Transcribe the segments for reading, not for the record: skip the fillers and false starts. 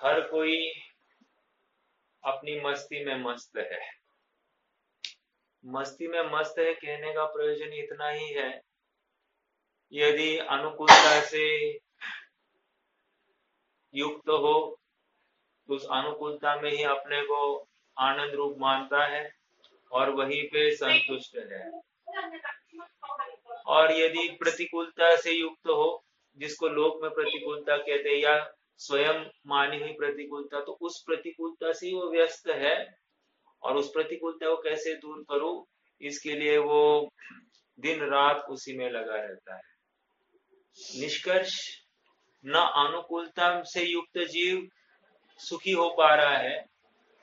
हर कोई अपनी मस्ती में मस्त है। मस्ती में मस्त है कहने का प्रयोजन इतना ही है, यदि अनुकूलता से युक्त हो तो उस अनुकूलता में ही अपने को आनंद रूप मानता है और वहीं पे संतुष्ट है। और यदि प्रतिकूलता से युक्त हो, जिसको लोक में प्रतिकूलता कहते हैं या स्वयं मानी हुई प्रतिकूलता, तो उस प्रतिकूलता से ही वो व्यस्त है। और उस प्रतिकूलता को कैसे दूर करूं, इसके लिए वो दिन रात उसी में लगा रहता है। निष्कर्ष, न अनुकूलता से युक्त जीव सुखी हो पा रहा है,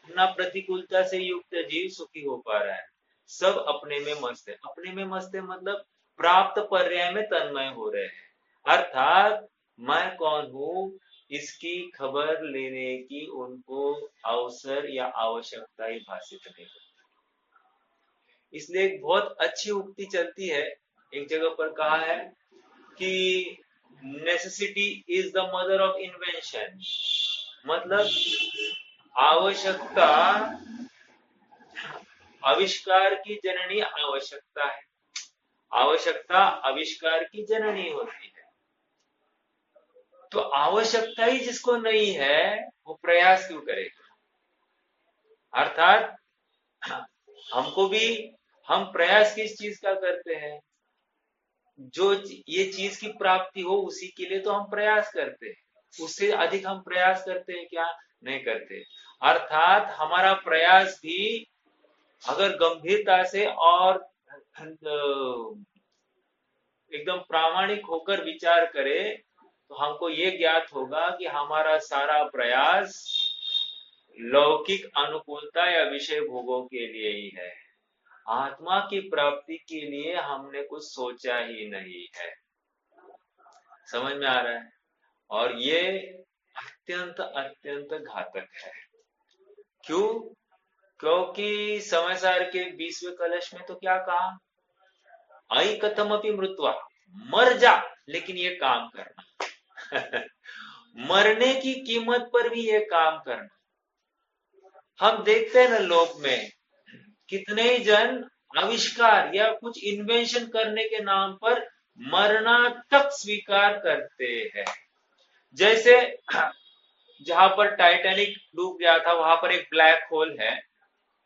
न प्रतिकूलता से युक्त जीव सुखी हो पा रहा है। सब अपने में मस्त है। अपने में मस्त है मतलब प्राप्त पर्याय में तन्मय हो रहे हैं, अर्थात मैं कौन हूं इसकी खबर लेने की उनको अवसर या आवश्यकता ही भाषित नहीं होती। इसलिए एक बहुत अच्छी उक्ति चलती है, एक जगह पर कहा है कि necessity is the mother of invention. मतलब आवश्यकता आविष्कार की जननी आवश्यकता है। आवश्यकता आविष्कार की जननी होती है। तो आवश्यकता ही जिसको नहीं है वो प्रयास क्यों करेगा? अर्थात हमको भी, हम प्रयास किस चीज का करते हैं? जो ये चीज की प्राप्ति हो उसी के लिए तो हम प्रयास करते हैं। उससे अधिक हम प्रयास करते हैं क्या? नहीं करते। अर्थात हमारा प्रयास भी अगर गंभीरता से और एकदम प्रामाणिक होकर विचार करें तो हमको ये ज्ञात होगा कि हमारा सारा प्रयास लौकिक अनुकूलता या विषय भोगों के लिए ही है। आत्मा की प्राप्ति के लिए हमने कुछ सोचा ही नहीं है। समझ में आ रहा है? और ये अत्यंत अत्यंत घातक है। क्यों? क्योंकि समय सार के 20वें कलश में तो क्या कहा? आई कथम अपनी मृत्वा, मर जा लेकिन ये काम करना। मरने की कीमत पर भी ये काम करना। हम देखते हैं ना लोक में कितने जन आविष्कार या कुछ इन्वेंशन करने के नाम पर मरना तक स्वीकार करते हैं। जैसे जहां पर टाइटैनिक डूब गया था वहां पर एक ब्लैक होल है,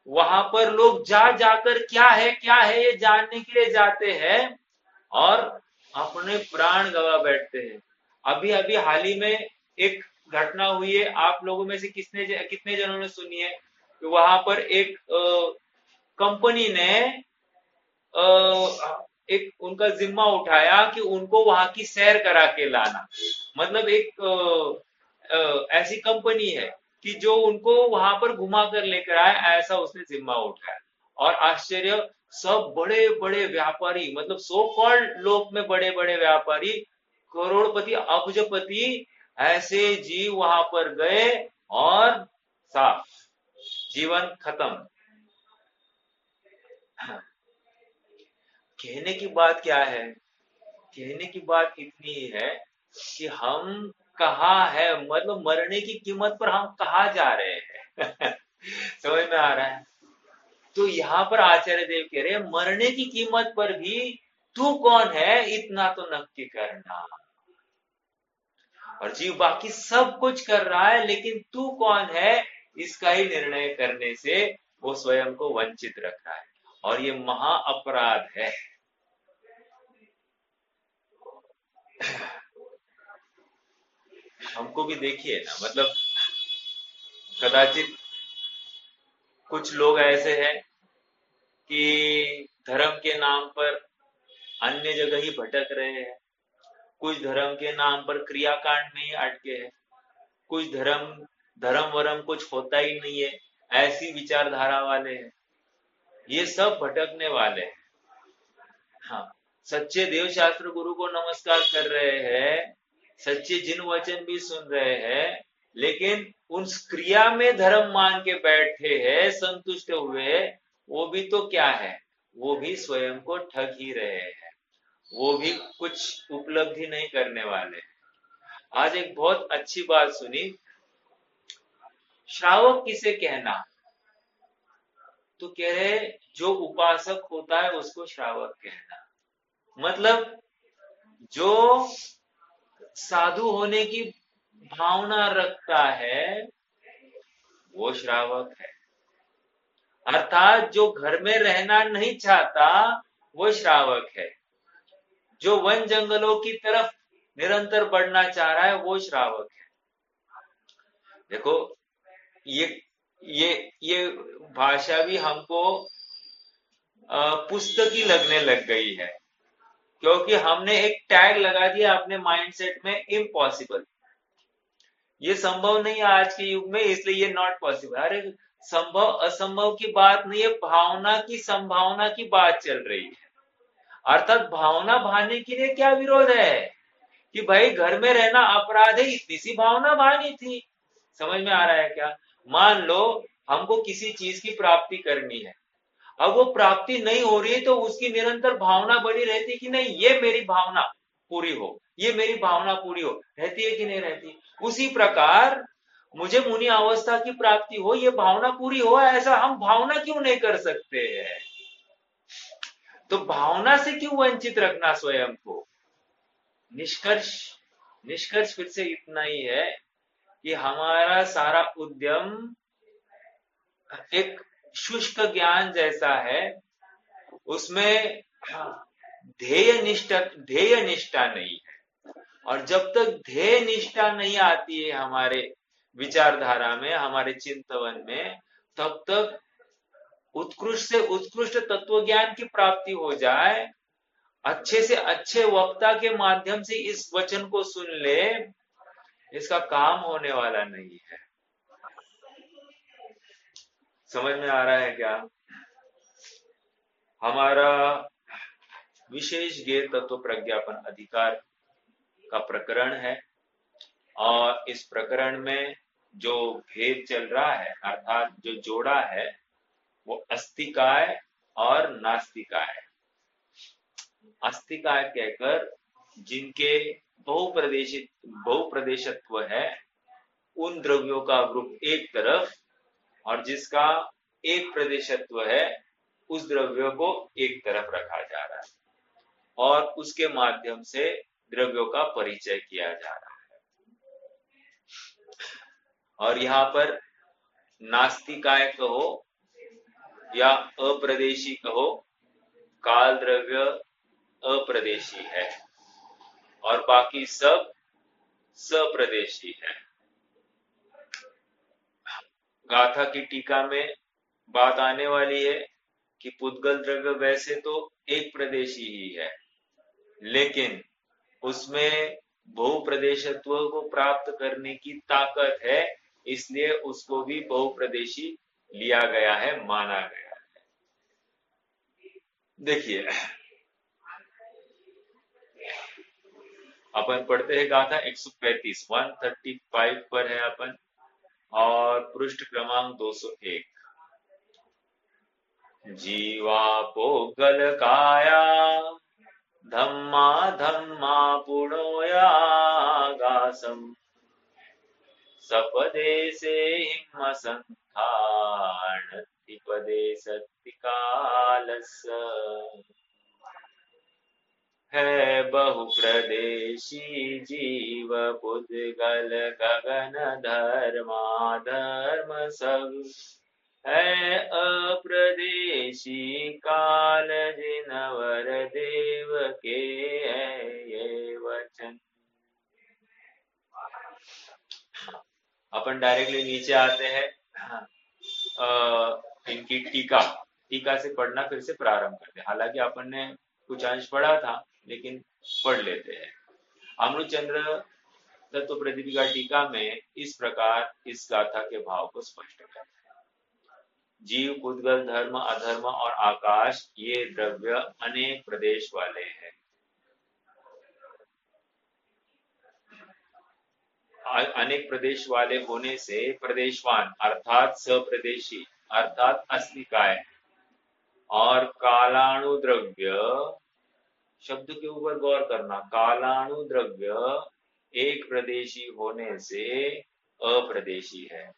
वहां पर लोग जाकर क्या है ये जानने के लिए जाते हैं और अपने प्राण गवा बैठते हैं। अभी अभी हाल ही में एक घटना हुई है, आप लोगों में से कितने जनों ने सुनी है कि वहां पर एक कंपनी ने एक उनका जिम्मा उठाया कि उनको वहां की सैर करा के लाना। मतलब एक ऐसी कंपनी है कि जो उनको वहां पर घुमा कर लेकर आए, ऐसा उसने जिम्मा उठाया। और आश्चर्य, सब बड़े बड़े व्यापारी, मतलब सो कॉल्ड लोक में बड़े बड़े व्यापारी, करोड़पति अब्जपति, ऐसे जीव वहां पर गए और साफ जीवन खत्म। कहने की बात क्या है? कहने की बात इतनी ही है कि हम कहाँ है, मतलब मरने की कीमत पर हम कहाँ जा रहे हैं। समझ में आ रहा है? तो यहाँ पर आचार्य देव कह रहे हैं मरने की कीमत पर भी तू कौन है इतना तो नक्की करना। और जीव बाकी सब कुछ कर रहा है लेकिन तू कौन है इसका ही निर्णय करने से वो स्वयं को वंचित रख रहा है, और ये महा अपराध है। हमको भी देखिए ना, मतलब कदाचित कुछ लोग ऐसे हैं कि धर्म के नाम पर अन्य जगह ही भटक रहे हैं। कुछ धर्म के नाम पर क्रियाकांड में ही अटके हैं। कुछ धर्म धर्म वरम कुछ होता ही नहीं है, ऐसी विचारधारा वाले हैं। ये सब भटकने वाले हैं। हाँ, सच्चे देव शास्त्र गुरु को नमस्कार कर रहे हैं, सच्चे जिन वचन भी सुन रहे हैं, लेकिन उन क्रिया में धर्म मान के बैठे हैं, संतुष्ट हुए, वो भी तो क्या है, वो भी स्वयं को ठग ही रहे हैं। वो भी कुछ उपलब्धि नहीं करने वाले। आज एक बहुत अच्छी बात सुनी श्रावक किसे कहना? तो कह रहे जो उपासक होता है उसको श्रावक कहना। मतलब जो साधु होने की भावना रखता है वो श्रावक है। अर्थात जो घर में रहना नहीं चाहता वो श्रावक है। जो वन जंगलों की तरफ निरंतर बढ़ना चाह रहा है वो श्रावक है। देखो ये ये ये भाषा भी हमको पुस्तकी लगने लग गई है, क्योंकि हमने एक टैग लगा दिया अपने माइंडसेट में, इम्पॉसिबल। ये संभव नहीं है आज के युग में, इसलिए ये नॉट पॉसिबल। अरे संभव असंभव की बात नहीं है, भावना की संभावना की बात चल रही है। अर्थात भावना भाने के लिए क्या विरोध है कि भाई घर में रहना अपराध है, इतनी सी भावना भानी थी। समझ में आ रहा है क्या? मान लो हमको किसी चीज की प्राप्ति करनी है, अब वो प्राप्ति नहीं हो रही है तो उसकी निरंतर भावना बनी रहती है कि नहीं ये मेरी भावना पूरी हो, ये मेरी भावना पूरी हो, रहती है कि नहीं रहती? उसी प्रकार मुझे मुनि अवस्था की प्राप्ति हो, ये भावना पूरी हो, ऐसा हम भावना क्यों नहीं कर सकते हैं? तो भावना से क्यों वंचित रखना स्वयं को? निष्कर्ष निष्कर्ष फिर से इतना ही है कि हमारा सारा उद्यम एक शुष्क ज्ञान जैसा है, उसमें ध्येय निष्ठा नहीं है। और जब तक ध्येय निष्ठा नहीं आती है हमारे विचारधारा में, हमारे चिंतन में, तब तक उत्कृष्ट से उत्कृष्ट तत्व ज्ञान की प्राप्ति हो जाए, अच्छे से अच्छे वक्ता के माध्यम से इस वचन को सुन ले, इसका काम होने वाला नहीं है। समझ में आ रहा है क्या? हमारा विशेष ज्ञेय तत्व प्रज्ञापन अधिकार का प्रकरण है, और इस प्रकरण में जो भेद चल रहा है, अर्थात जो जोड़ा है, वो अस्तिकाय और नास्तिकाय। अस्तिकाय कहकर जिनके बहुप्रदेशत्व है उन द्रव्यों का ग्रुप एक तरफ, और जिसका एक प्रदेशत्व है उस द्रव्यों को एक तरफ रखा जा रहा है, और उसके माध्यम से द्रव्यों का परिचय किया जा रहा है। और यहाँ पर नास्तिकाय कहो या अप्रदेशी कहो, काल द्रव्य अप्रदेशी है और बाकी सब सप्रदेशी है। गाथा की टीका में बात आने वाली है कि पुद्गल द्रव्य वैसे तो एक प्रदेशी ही है, लेकिन उसमें बहुप्रदेशत्व को प्राप्त करने की ताकत है, इसलिए उसको भी बहुप्रदेशी लिया गया है, माना गया है। देखिए अपन पढ़ते हैं गाथा 135 135 पर है अपन, और पृष्ठ क्रमांक 201। जीवा पोगल काया धम्मा धम्मा पुणोया गासम सपदे से हिम संखाण पदे सत्तिकालस है बहुप्रदेशी जीव पुद्गल गगन धर्मा धर्म सब है अप्रदेशी काल जिनवर देव के है ये वचन। अपन डायरेक्टली नीचे आते हैं, इनकी टीका से पढ़ना फिर से प्रारंभ करते हैं। हालांकि अपन ने कुछ अंश पढ़ा था, लेकिन पढ़ लेते हैं। अमृतचंद्र तत्व प्रतिपिका टीका में इस प्रकार इस गाथा के भाव को स्पष्ट करते हैं। जीव, पुद्गल, धर्म, अधर्म और आकाश ये द्रव्य अनेक प्रदेश वाले हैं। अनेक प्रदेश वाले होने से प्रदेशवान अर्थात सप्रदेशी अर्थात अस्तिकाय और कालाणु द्रव्य, शब्द के ऊपर गौर करना, कालाणु द्रव्य एक प्रदेशी होने से अप्रदेशी है।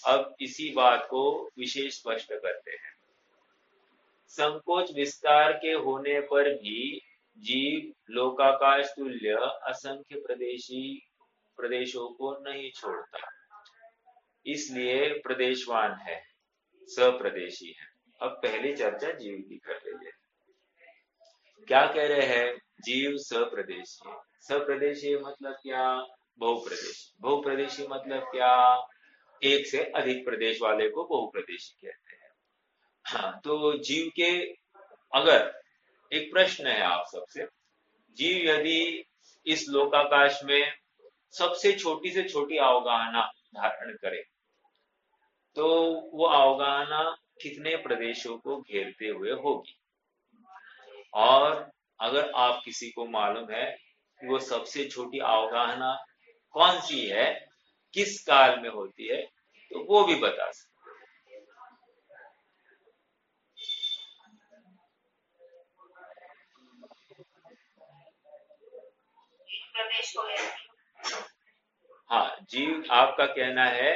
अब इसी बात को विशेष स्पष्ट करते हैं। संकोच विस्तार के होने पर भी जीव लोकाकाश तुल्य असंख्य प्रदेशों को नहीं छोड़ता, इसलिए प्रदेशवान है, सप्रदेशी है। अब पहली चर्चा जीव की कर रही है। क्या कह रहे हैं? जीव सप्रदेशी। सप्रदेशी मतलब क्या? बहुप्रदेशी। बहुप्रदेशी मतलब क्या? एक से अधिक प्रदेश वाले को बहुप्रदेशी कहते हैं। हाँ, तो जीव के अगर एक प्रश्न है आप सबसे, जीव यदि इस लोकाकाश में सबसे छोटी से छोटी अवगाहना धारण करे तो वो अवगाहना कितने प्रदेशों को घेरते हुए होगी? और अगर आप किसी को मालूम है कि वो सबसे छोटी अवगाहना कौन सी है, किस काल में होती है, तो वो भी बता सकते। हाँ, जीव, आपका कहना है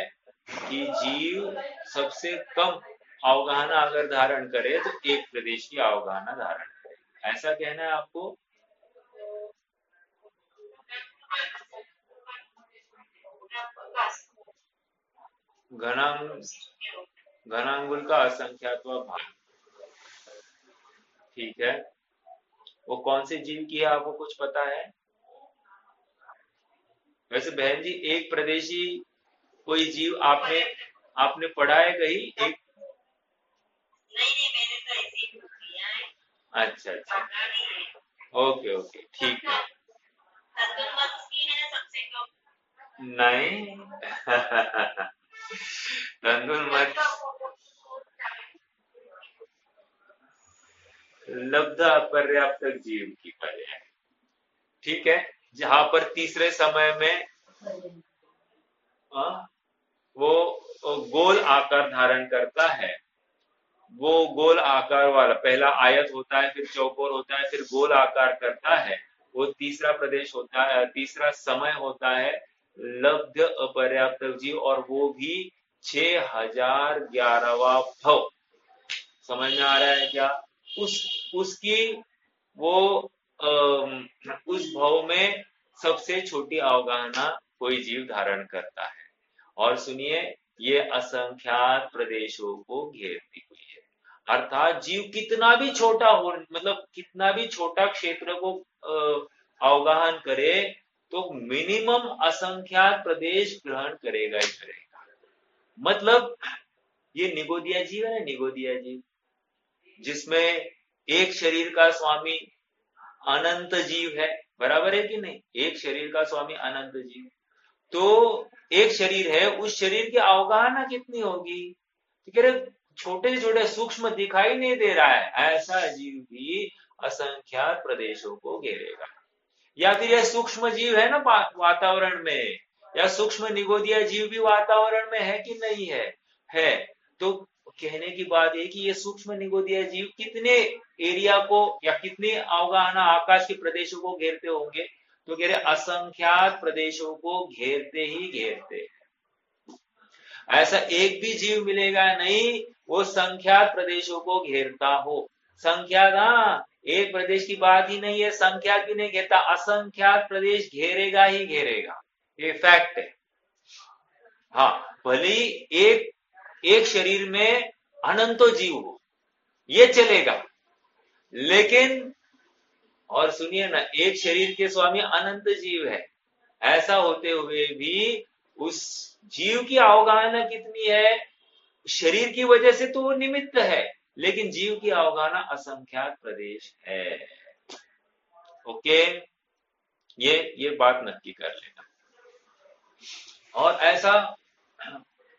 कि जीव सबसे कम अवगाहना अगर धारण करे तो एक प्रदेश की अवगाहना धारण करे, ऐसा कहना है आपको? घनांगुल का असंख्यात्वा भाग, ठीक है। वो कौन से जीव की है, आपको कुछ पता है? वैसे बहन जी, एक प्रदेशी कोई जीव आपने आपने पढ़ा है कहीं? एक, अच्छा अच्छा, ओके ओके, ठीक है। नहीं तंदुर मत, लब्ध अपर्याप्त जीव की पर्याय, ठीक है। जहां पर तीसरे समय में आ, वो गोल आकार धारण करता है, वो गोल आकार वाला, पहला आयत होता है, फिर चौकोर होता है, फिर गोल आकार करता है, वो तीसरा प्रदेश होता है, तीसरा समय होता है लब्ध अपर्याप्त जीव, और वो भी 6011वां भव। समझ में आ रहा है क्या? उस उसकी वो उस भव में सबसे छोटी अवगाहना कोई जीव धारण करता है। और सुनिए, ये असंख्यात प्रदेशों को घेरती हुई है। अर्थात जीव कितना भी छोटा हो, मतलब कितना भी छोटा क्षेत्र को अवगाहन करे तो मिनिमम असंख्यात प्रदेश ग्रहण करेगा ही करेगा। मतलब ये निगोदिया जीव है ना, निगोदिया जीव, जिसमें एक शरीर का स्वामी अनंत जीव है, बराबर है कि नहीं? एक शरीर का स्वामी अनंत जीव, तो एक शरीर है, उस शरीर की अवगाहना कितनी होगी? तो कह रहे छोटे छोटे सूक्ष्म दिखाई नहीं दे रहा है, ऐसा जीव भी असंख्यात प्रदेशों को घेरेगा। या फिर यह सूक्ष्म जीव है ना वातावरण में, या सूक्ष्म निगोदिया जीव भी वातावरण में है कि नहीं है? है। तो कहने की बात है कि ये सूक्ष्म निगोदिया जीव कितने एरिया को या कितने अवगाहना आकाश के प्रदेशों को घेरते होंगे? तो कह रहे असंख्यात प्रदेशों को घेरते ही घेरते। ऐसा एक भी जीव मिलेगा नहीं वो संख्यात प्रदेशों को घेरता हो। संख्यात, हाँ, एक प्रदेश की बात ही नहीं है, संख्यात भी नहीं घेरता, असंख्यात प्रदेश घेरेगा ही घेरेगा, ये फैक्ट है। हाँ, भले ही एक एक शरीर में अनंतो जीव हो, ये चलेगा, लेकिन और सुनिए ना, एक शरीर के स्वामी अनंत जीव है, ऐसा होते हुए भी उस जीव की अवगाहना कितनी है? शरीर की वजह से तो वो निमित्त है, लेकिन जीव की अवगाहना असंख्यात प्रदेश है। ओके, ये बात नक्की कर लेना। और ऐसा,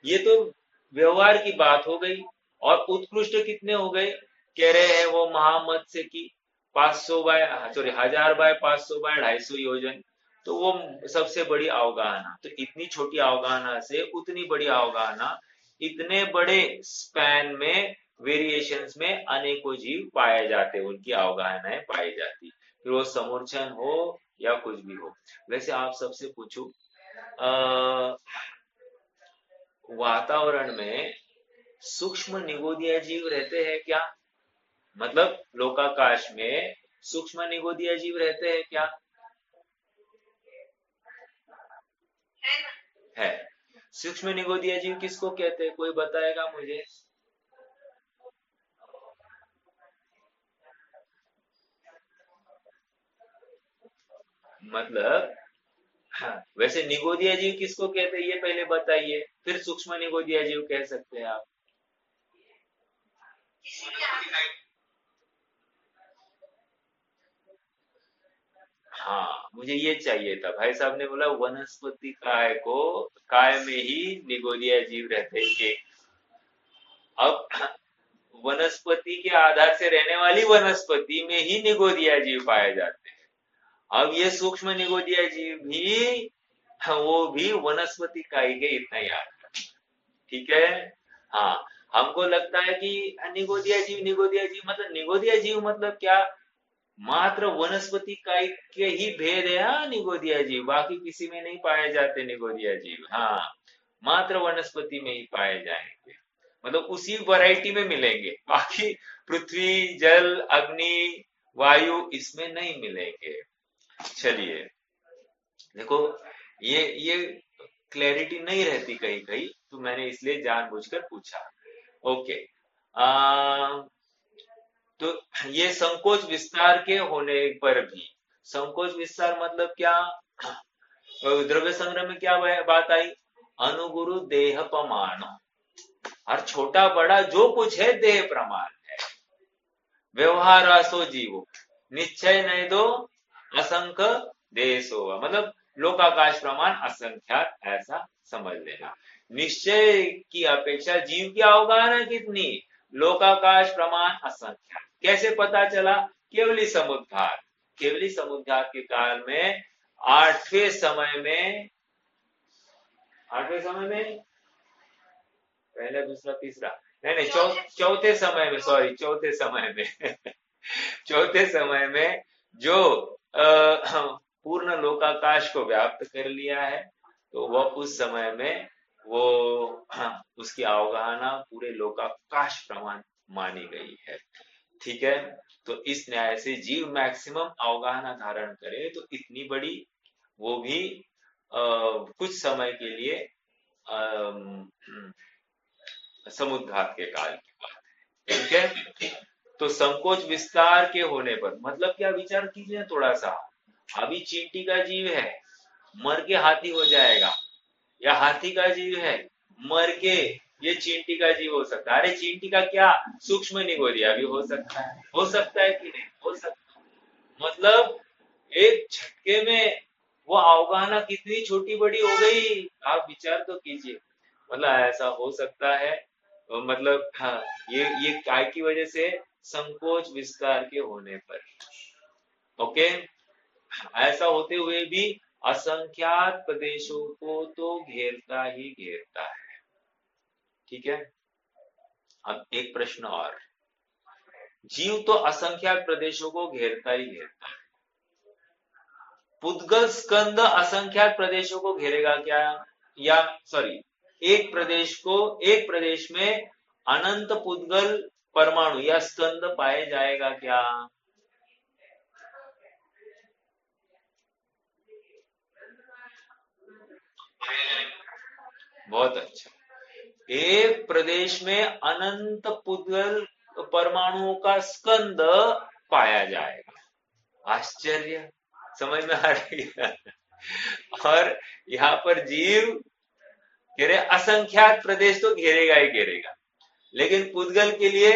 ये तो व्यवहार की बात हो गई। और उत्कृष्ट कितने हो गए? कह रहे हैं वो महामत्स्य की 500 बाय, सॉरी 1000 बाय 500 बाय 250 योजन, तो वो सबसे बड़ी अवगाहना। तो इतनी छोटी अवगाहना से उतनी बड़ी अवगाहना, इतने बड़े स्पैन में, वेरिएशंस में अनेकों जीव पाए जाते, उनकी अवगाहनाएं पाई जाती, फिर वो समूर्छन हो या कुछ भी हो। वैसे आप सबसे पूछूं, वातावरण में सूक्ष्म निगोदिया जीव रहते हैं क्या? मतलब लोकाकाश में सूक्ष्म निगोदिया जीव रहते हैं क्या? है। सूक्ष्म निगोदिया जीव किसको कहते हैं, कोई बताएगा मुझे? मतलब हाँ, वैसे निगोदिया जीव किसको कहते हैं ये पहले बताइए, फिर सूक्ष्म निगोदिया जीव कह सकते हैं आप। हाँ, मुझे ये चाहिए था, भाई साहब ने बोला वनस्पति काय को, काय में ही निगोदिया जीव रहते हैं। अब वनस्पति के आधार से रहने वाली वनस्पति में ही निगोदिया जीव पाए जाते हैं। अब ये सूक्ष्म निगोदिया जीव भी, वो भी वनस्पति काय के इतना ही आता है। ठीक है। हाँ, हमको लगता है कि निगोदिया जीव मतलब निगोदिया जीव मतलब क्या, मात्र वनस्पति काय के ही भेद है। हाँ, निगोदिया जीव बाकी किसी में नहीं पाए जाते निगोदिया जीव। हाँ, मात्र वनस्पति में ही पाए जाएंगे, मतलब उसी वैरायटी में मिलेंगे, बाकी पृथ्वी जल अग्नि वायु इसमें नहीं मिलेंगे। चलिए, देखो, ये क्लैरिटी नहीं रहती कहीं कहीं, तो मैंने इसलिए जानबूझकर पूछा। ओके। आ, तो ये संकोच विस्तार के होने पर भी, संकोच विस्तार मतलब क्या, द्रव्य संग्रह में क्या बात आई, अनुगुरु देह प्रमाण, और छोटा बड़ा जो कुछ है देह प्रमाण है। व्यवहार आसो जीवो निश्चय नहीं दो असंख्य देशो, मतलब लोकाकाश प्रमाण असंख्यात, ऐसा समझ लेना। निश्चय की अपेक्षा जीव की अवगाहना कितनी, लोकाकाश प्रमाण असंख्यात। कैसे पता चला, केवली समुद्घात, केवली समुद्घात के काल में आठवें समय में, आठवें समय में, पहला दूसरा तीसरा, नहीं नहीं, चौथे समय में, सॉरी चौथे समय में चौथे समय में जो पूर्ण लोकाकाश को व्याप्त कर लिया है, तो वह उस समय में वो उसकी अवगाहना पूरे लोकाकाश प्रमाण मानी गई है। ठीक है। तो इस न्याय से जीव मैक्सिमम अवगाहना धारण करे तो इतनी बड़ी, वो भी कुछ समय के लिए समुद्घात के काल की बात है। ठीक है। तो संकोच विस्तार के होने पर मतलब क्या, विचार कीजिए थोड़ा सा। अभी चींटी का जीव है, मर के हाथी हो जाएगा, या हाथी का जीव है, मर के ये चींटी का जीव हो सकता है। अरे चींटी का क्या, सूक्ष्म निगोदिया भी हो सकता है कि नहीं हो सकता, मतलब एक झटके में वो अवगाहना कितनी छोटी बड़ी हो गई, आप विचार तो कीजिए। मतलब ऐसा हो सकता है, मतलब हाँ, ये काय की वजह से, संकोच विस्तार के होने पर। ओके। ऐसा होते हुए भी असंख्यात प्रदेशों को तो घेरता ही घेरता है। ठीक है। अब एक प्रश्न और, जीव तो असंख्यात प्रदेशों को घेरता ही घेरता है, पुद्गल स्कंद असंख्यात प्रदेशों को घेरेगा क्या, या सॉरी, एक प्रदेश में अनंत पुद्गल परमाणु या स्कंद पाए जाएगा क्या? बहुत अच्छा। एक प्रदेश में अनंत पुद्गल परमाणुओं का स्कंद पाया जाएगा। आश्चर्य, समझ में आ रही है। और यहाँ पर जीव कह रहे असंख्यात प्रदेश तो घेरेगा ही घेरेगा, लेकिन पुद्गल के लिए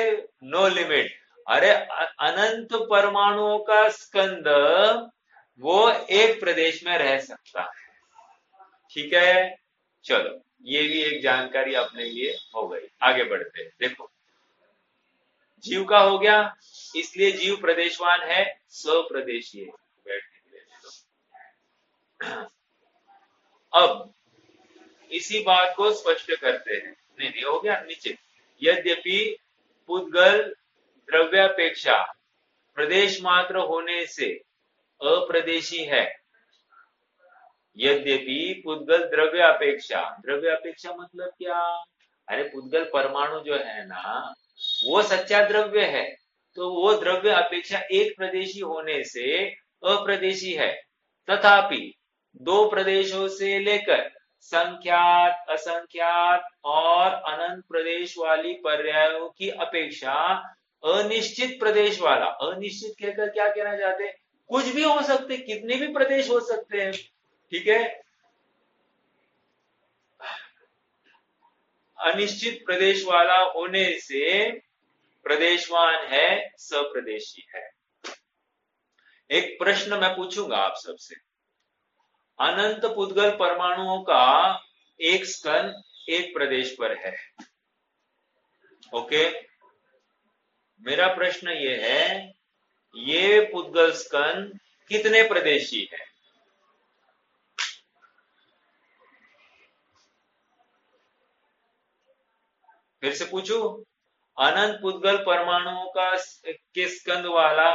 नो लिमिट। अरे अनंत परमाणुओं का स्कंद वो एक प्रदेश में रह सकता है। ठीक है। चलो, ये भी एक जानकारी अपने लिए हो गई। आगे बढ़ते हैं। देखो, जीव का हो गया, इसलिए जीव प्रदेशवान है, स्वप्रदेशीय। बैठने के लिए अब इसी बात को स्पष्ट करते हैं। नहीं नहीं, हो गया नीचे। यद्यपि पुद्गल द्रव्यापेक्षा प्रदेश मात्र होने से अप्रदेशी है, यद्यपि पुद्गल द्रव्य अपेक्षा मतलब क्या? अरे पुद्गल परमाणु जो है ना, वो सच्चा द्रव्य है, तो वो द्रव्य अपेक्षा एक प्रदेशी होने से अप्रदेशी है। तथापि दो प्रदेशों से लेकर संख्यात, असंख्यात और अनंत प्रदेश वाली पर्यायों की अपेक्षा अनिश्चित प्रदेश वाला, अनिश्चित कहकर क्या कहना चाहते हैं? कुछ भी हो सकते, कितने भी प्रदेश हो सकते हैं, ठीक है। अनिश्चित प्रदेश वाला होने से प्रदेशवान है, सप्रदेशी है। एक प्रश्न मैं पूछूंगा आप सबसे, अनंत पुद्गल परमाणुओं का एक स्कंद एक प्रदेश पर है, ओके। मेरा प्रश्न ये है, ये पुद्गल स्कंद कितने प्रदेशी है? फिर से पूछू, अनंत पुद्गल परमाणुओं का के स्कंद वाला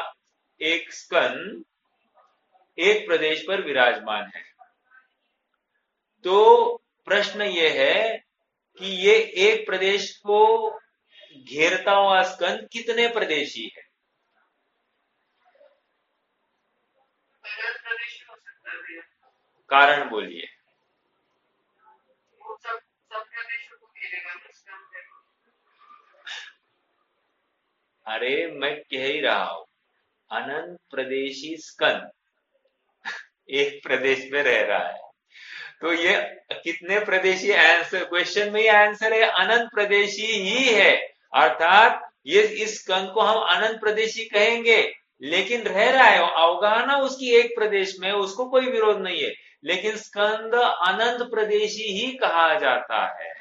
एक स्कंद एक प्रदेश पर विराजमान है। तो प्रश्न ये है कि ये एक प्रदेश को घेरता हुआ स्कंद कितने प्रदेशी है? कारण बोलिए। अरे मैं कह ही रहा हूं, अनंत प्रदेशी स्कंद एक प्रदेश में रह रहा है, तो ये कितने प्रदेशी, आंसर क्वेश्चन में ही आंसर है अनंत प्रदेशी ही है। अर्थात ये इस स्कंद को हम अनंत प्रदेशी कहेंगे, लेकिन रह रहा है, अवगाहना उसकी एक प्रदेश में, उसको कोई विरोध नहीं है, लेकिन स्कंद अनंत प्रदेशी ही कहा जाता है,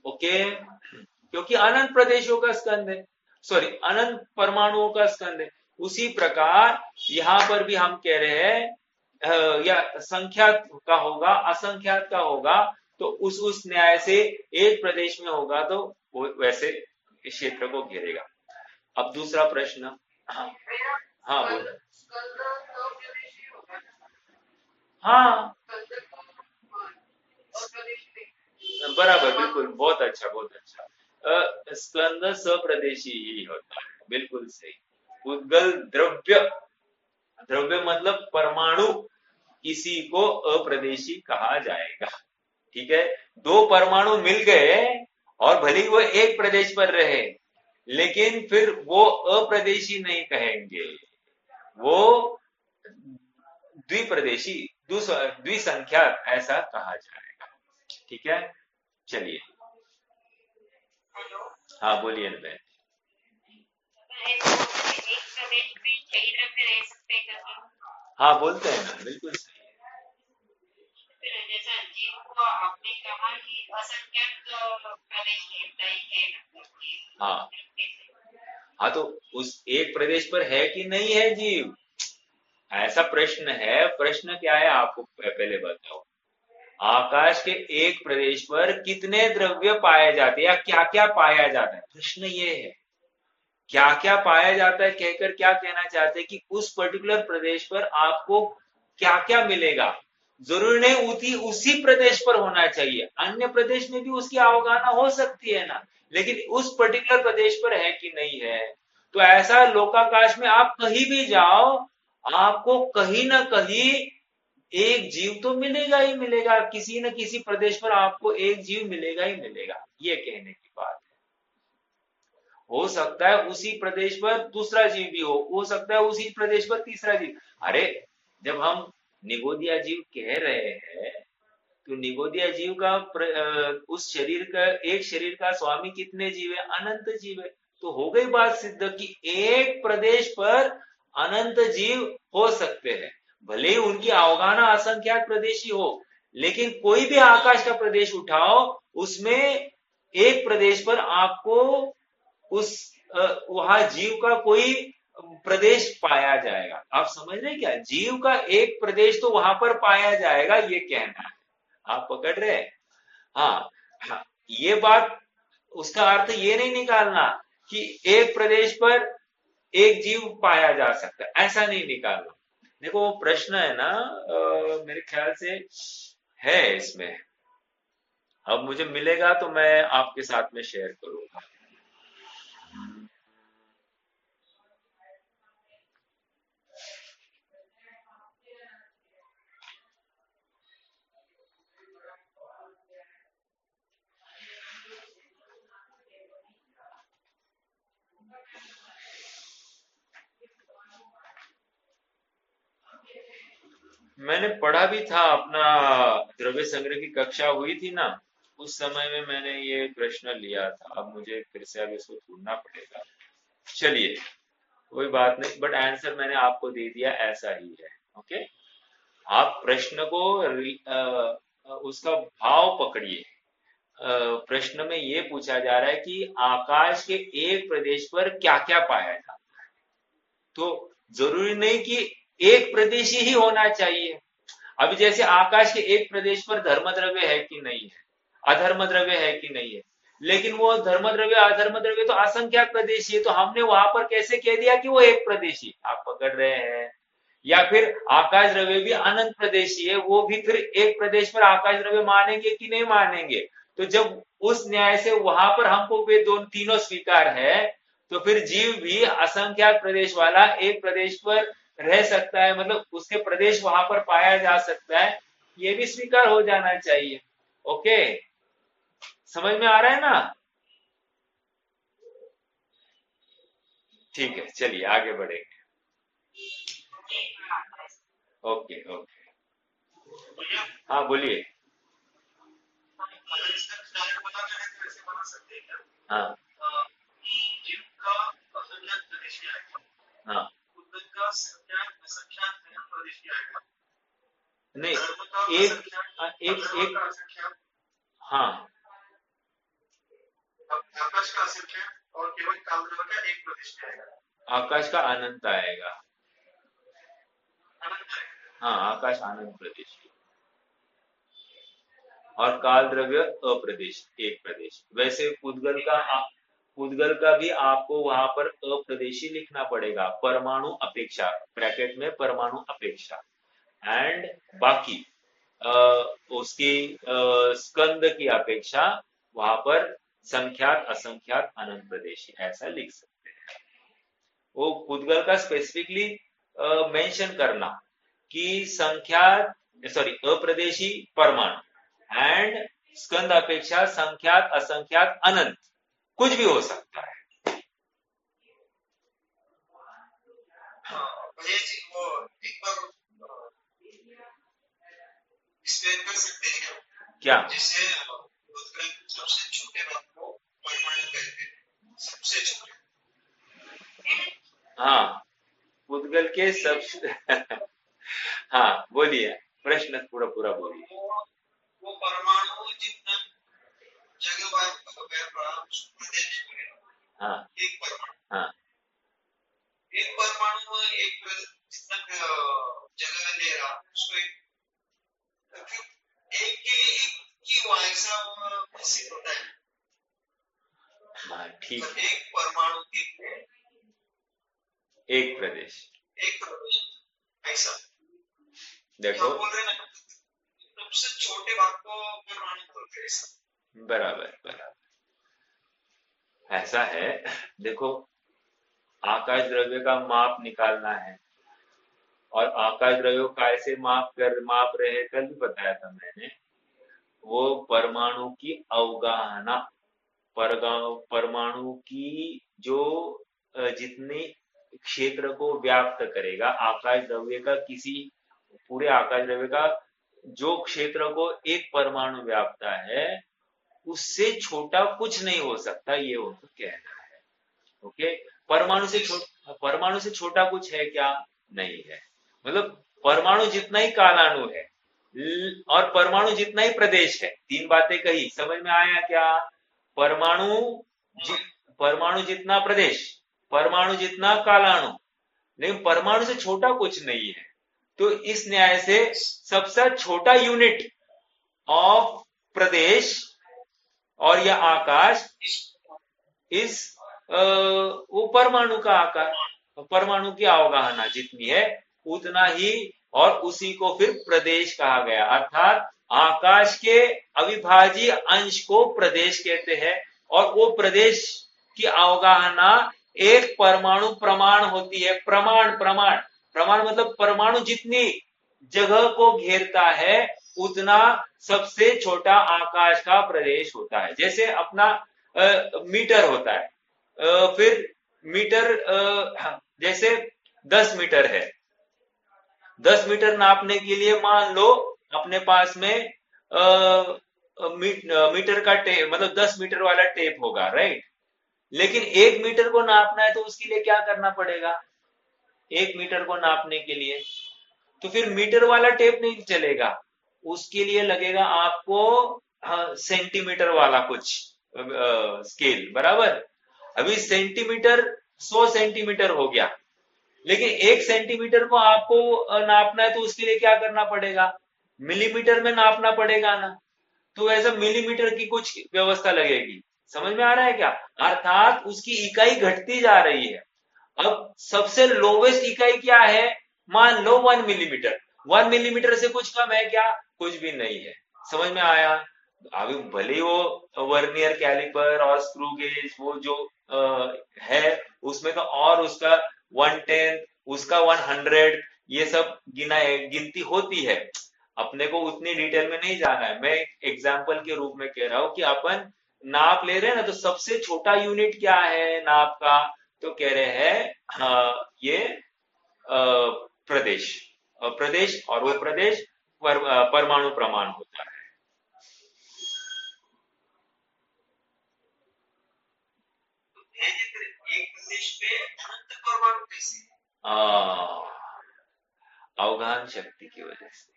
ओके। क्योंकि अनंत प्रदेशों का स्कंद है, सॉरी अनंत परमाणुओं का स्कंद है। उसी प्रकार यहां पर भी हम कह रहे हैं या संख्यात का होगा, असंख्यात का होगा, तो उस न्याय से एक प्रदेश में होगा तो वो वैसे क्षेत्र को घेरेगा। अब दूसरा प्रश्न। हाँ, हाँ बोलो। हाँ बराबर, बिल्कुल, बहुत अच्छा, बहुत अच्छा। स्कंद सप्रदेशी ही होता है, बिल्कुल सही। उद्गल द्रव्य, द्रव्य मतलब परमाणु, इसी को अप्रदेशी कहा जाएगा, ठीक है। दो परमाणु मिल गए और भले ही वो एक प्रदेश पर रहे, लेकिन फिर वो अप्रदेशी नहीं कहेंगे, वो द्विप्रदेशी, द्विसंख्याक ऐसा कहा जाएगा, ठीक है। चलिए, हाँ बोलिए ना बहन। हाँ बोलते हैं ना, बिल्कुल सही है। हाँ, हाँ तो उस एक प्रदेश पर है कि नहीं है जीव, ऐसा प्रश्न है। प्रश्न क्या है आपको पहले बताओ, आकाश के एक प्रदेश पर कितने द्रव्य पाए जाते हैं या क्या क्या पाया जाता है, प्रश्न ये है। क्या क्या पाया जाता है कहकर क्या कहना चाहते हैं कि उस पर्टिकुलर प्रदेश पर आपको क्या क्या मिलेगा। जरूरी नहीं उसी प्रदेश पर होना चाहिए, अन्य प्रदेश में भी उसकी अवगाहना हो सकती है ना, लेकिन उस पर्टिकुलर प्रदेश पर है कि नहीं है। तो ऐसा लोकाकाश में आप कहीं भी जाओ, आपको कहीं ना कहीं एक जीव तो मिलेगा ही मिलेगा, किसी न किसी प्रदेश पर आपको एक जीव मिलेगा ही मिलेगा, ये कहने की बात है। हो सकता है उसी प्रदेश पर दूसरा जीव भी हो सकता है उसी प्रदेश पर तीसरा जीव। अरे जब हम निगोदिया जीव कह रहे हैं, तो निगोदिया जीव का उस शरीर का, एक शरीर का स्वामी कितने जीव है? अनंत जीव है। तो हो गई बात सिद्ध कि एक प्रदेश पर अनंत जीव हो सकते हैं, भले ही उनकी अवगाहना असंख्यात प्रदेशी हो, लेकिन कोई भी आकाश का प्रदेश उठाओ, उसमें एक प्रदेश पर आपको उस वहां जीव का कोई प्रदेश पाया जाएगा। आप समझ रहे क्या, जीव का एक प्रदेश तो वहां पर पाया जाएगा, ये कहना है। आप पकड़ रहे हैं? हाँ, हाँ, ये बात, उसका अर्थ ये नहीं निकालना कि एक प्रदेश पर एक जीव पाया जा सकता है, ऐसा नहीं निकालना। देखो वो प्रश्न है ना, मेरे ख्याल से है इसमें। अब मुझे मिलेगा तो मैं आपके साथ में शेयर करूंगा। मैंने पढ़ा भी था अपना, द्रव्य संग्रह की कक्षा हुई थी ना, उस समय में मैंने ये प्रश्न लिया था। अब मुझे फिर से अब इसको ढूंढना पड़ेगा। चलिए, कोई बात नहीं, बट आंसर मैंने आपको दे दिया, ऐसा ही है। ओके, आप प्रश्न को उसका भाव पकड़िए। प्रश्न में ये पूछा जा रहा है कि आकाश के एक प्रदेश पर क्या क्या पाया जाता है। तो जरूरी नहीं कि एक प्रदेश ही होना चाहिए। अभी जैसे आकाश के एक प्रदेश पर धर्म द्रव्य है कि नहीं है, अधर्म द्रव्य है कि नहीं है, लेकिन वो धर्म द्रव्य अधर्म द्रव्य तो असंख्यात प्रदेशी है, तो हमने वहां पर कैसे कह दिया कि वो एक प्रदेशी, आप पकड़ रहे हैं। या फिर आकाश द्रव्य भी अनंत प्रदेशी है, वो भी फिर एक प्रदेश पर आकाश द्रव्य मानेंगे कि नहीं मानेंगे। तो जब उस न्याय से वहां पर हमको वे दोनों तीनों स्वीकार है, तो फिर जीव भी असंख्यात प्रदेश वाला एक प्रदेश पर रह सकता है, मतलब उसके प्रदेश वहां पर पाया जा सकता है, ये भी स्वीकार हो जाना चाहिए। ओके, समझ में आ रहा है ना? ठीक है, चलिए आगे बढ़ेंगे। Okay okay. हाँ बोलिए। हाँ हाँ। नहीं, एक एक हाँ, आकाश का अनंत आएगा। हाँ, आकाश आनंद प्रदेश और काल द्रव्य अप्रदेश, एक प्रदेश। वैसे पुद्गल का भी आपको वहां पर अप्रदेशी लिखना पड़ेगा, परमाणु अपेक्षा, ब्रैकेट में परमाणु अपेक्षा। एंड बाकी अ, उसकी स्कंद की अपेक्षा वहां पर संख्यात असंख्यात अनंत प्रदेशी, ऐसा लिख सकते हैं। वो पुद्गल का स्पेसिफिकली मेंशन करना कि संख्यात, सॉरी अप्रदेशी परमाणु एंड स्कंद अपेक्षा संख्यात असंख्यात अनंत, कुछ भी हो सकता है। क्या? हाँ, पुद्गल के सबसे हाँ बोलिए, प्रश्न पूरा पूरा बोलिए। हाँ हाँ। हाँ ठीक, एक प्रदेश। देखो, बराबर बराबर, ऐसा है। देखो, आकाश द्रव्य का माप निकालना है, और आकाश द्रव्य को कैसे माप रहे हैं, कल भी बताया था मैंने। वो परमाणु की अवगाहना, परमाणु की जो जितनी क्षेत्र को व्याप्त करेगा आकाश द्रव्य का, किसी पूरे आकाश द्रव्य का जो क्षेत्र को एक परमाणु व्यापता है, उससे छोटा कुछ नहीं हो सकता, ये वो तो कहना है। ओके, परमाणु से छोटा कुछ है क्या? नहीं है। मतलब परमाणु जितना ही कालाणु है, और परमाणु जितना ही प्रदेश है, तीन बातें कही, समझ में आया क्या? परमाणु जि, परमाणु जितना प्रदेश, परमाणु जितना कालाणु, लेकिन परमाणु से छोटा कुछ नहीं है। तो इस न्याय से सबसे छोटा यूनिट ऑफ प्रदेश और यह आकाश, इस वो परमाणु का आकार, परमाणु की अवगाहना जितनी है, उतना ही, और उसी को फिर प्रदेश कहा गया। अर्थात आकाश के अविभाज्य अंश को प्रदेश कहते हैं, और वो प्रदेश की अवगाहना एक परमाणु प्रमाण होती है। प्रमाण प्रमाण प्रमाण मतलब परमाणु जितनी जगह को घेरता है उतना सबसे छोटा आकाश का प्रदेश होता है। जैसे अपना मीटर होता है, फिर मीटर जैसे 10 मीटर है, 10 मीटर नापने के लिए मान लो अपने पास में मीटर का टेप, मतलब 10 मीटर वाला टेप होगा, राइट। लेकिन 1 मीटर को नापना है तो उसके लिए क्या करना पड़ेगा? 1 मीटर को नापने के लिए तो फिर मीटर वाला टेप नहीं चलेगा, उसके लिए लगेगा आपको सेंटीमीटर वाला कुछ स्केल, बराबर। अभी सेंटीमीटर 100 सेंटीमीटर हो गया, लेकिन 1 सेंटीमीटर को आपको नापना है तो उसके लिए क्या करना पड़ेगा? मिलीमीटर में नापना पड़ेगा ना। तो ऐसा मिलीमीटर की कुछ व्यवस्था लगेगी। समझ में आ रहा है क्या? अर्थात उसकी इकाई घटती जा रही है। अब सबसे लोवेस्ट इकाई क्या है? मान लो 1 मिलीमीटर। 1 मिलीमीटर से कुछ कम है क्या? कुछ भी नहीं है। समझ में आया? अभी भले वो वर्नियर कैलिपर और स्क्रू गेज वो जो है उसमें तो, और उसका 1/10, उसका 100, ये सब गिनती होती है। अपने को उतनी डिटेल में नहीं जाना है। मैं एग्जाम्पल के रूप में कह रहा हूं कि अपन नाप ले रहे हैं ना, तो सबसे छोटा यूनिट क्या है नाप का? तो कह रहे हैं ये प्रदेश, प्रदेश, और वो प्रदेश परमाणु प्रमाण होता है। एक प्रदेश पे अनंत परमाणु कैसे? अवगाहन शक्ति की वजह से।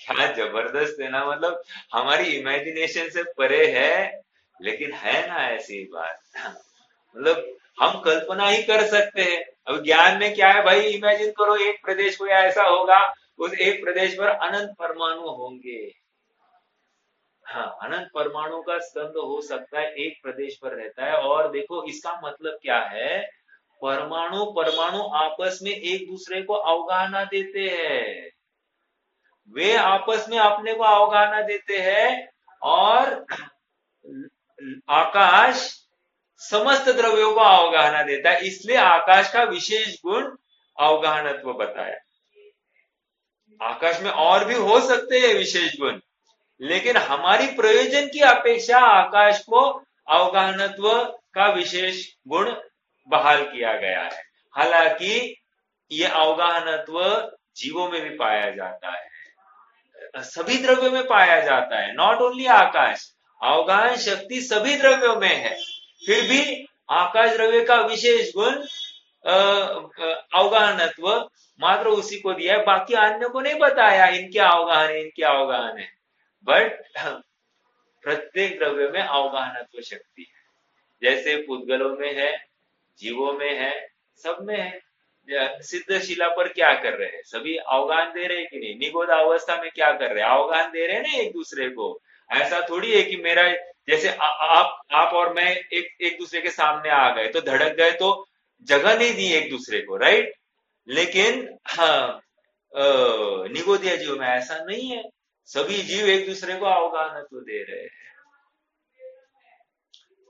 क्या जबरदस्त है ना, मतलब हमारी इमेजिनेशन से परे है, लेकिन है ना ऐसी बात। मतलब हम कल्पना ही कर सकते हैं। अब ज्ञान में क्या है भाई, इमेजिन करो एक प्रदेश कोई ऐसा होगा, उस एक प्रदेश पर अनंत परमाणु होंगे। हाँ, अनंत परमाणु का स्कंद हो सकता है, एक प्रदेश पर रहता है। और देखो इसका मतलब क्या है, परमाणु परमाणु आपस में एक दूसरे को अवगाहना देते हैं, वे आपस में अपने को अवगाहना देते हैं, और आकाश समस्त द्रव्यों को अवगाहना देता है। इसलिए आकाश का विशेष गुण अवगाहनत्व बताया। आकाश में और भी हो सकते हैं विशेष गुण, लेकिन हमारी प्रयोजन की अपेक्षा आकाश को अवगाहनत्व का विशेष गुण बहाल किया गया है। हालांकि ये अवगाहनत्व जीवों में भी पाया जाता है, सभी द्रव्यों में पाया जाता है, नॉट ओनली आकाश। अवगाहन शक्ति सभी द्रव्यों में है, फिर भी आकाश द्रव्य का विशेष गुण अवगाहनत्व मात्र उसी को दिया है, बाकी अन्य को नहीं बताया इनके अवगाहन है, इनके अवगाहन है। बट प्रत्येक द्रव्य में अवगाहनत्व शक्ति है, जैसे पुद्गलों में है, जीवों में है, सब में है। सिद्ध शिला पर क्या कर रहे हैं? सभी अवगाहन दे रहे हैं कि नहीं? निगोद अवस्था में क्या कर रहे हैं? अवगाहन दे रहे हैं ना एक दूसरे को। ऐसा थोड़ी है कि मेरा जैसे आप और मैं एक दूसरे के सामने आ गए तो धड़क गए, तो जगह नहीं दी एक दूसरे को, राइट। लेकिन हाँ, निगोदिया जीव में ऐसा नहीं है, सभी जीव एक दूसरे को अवगाहनत्व दे रहे हैं।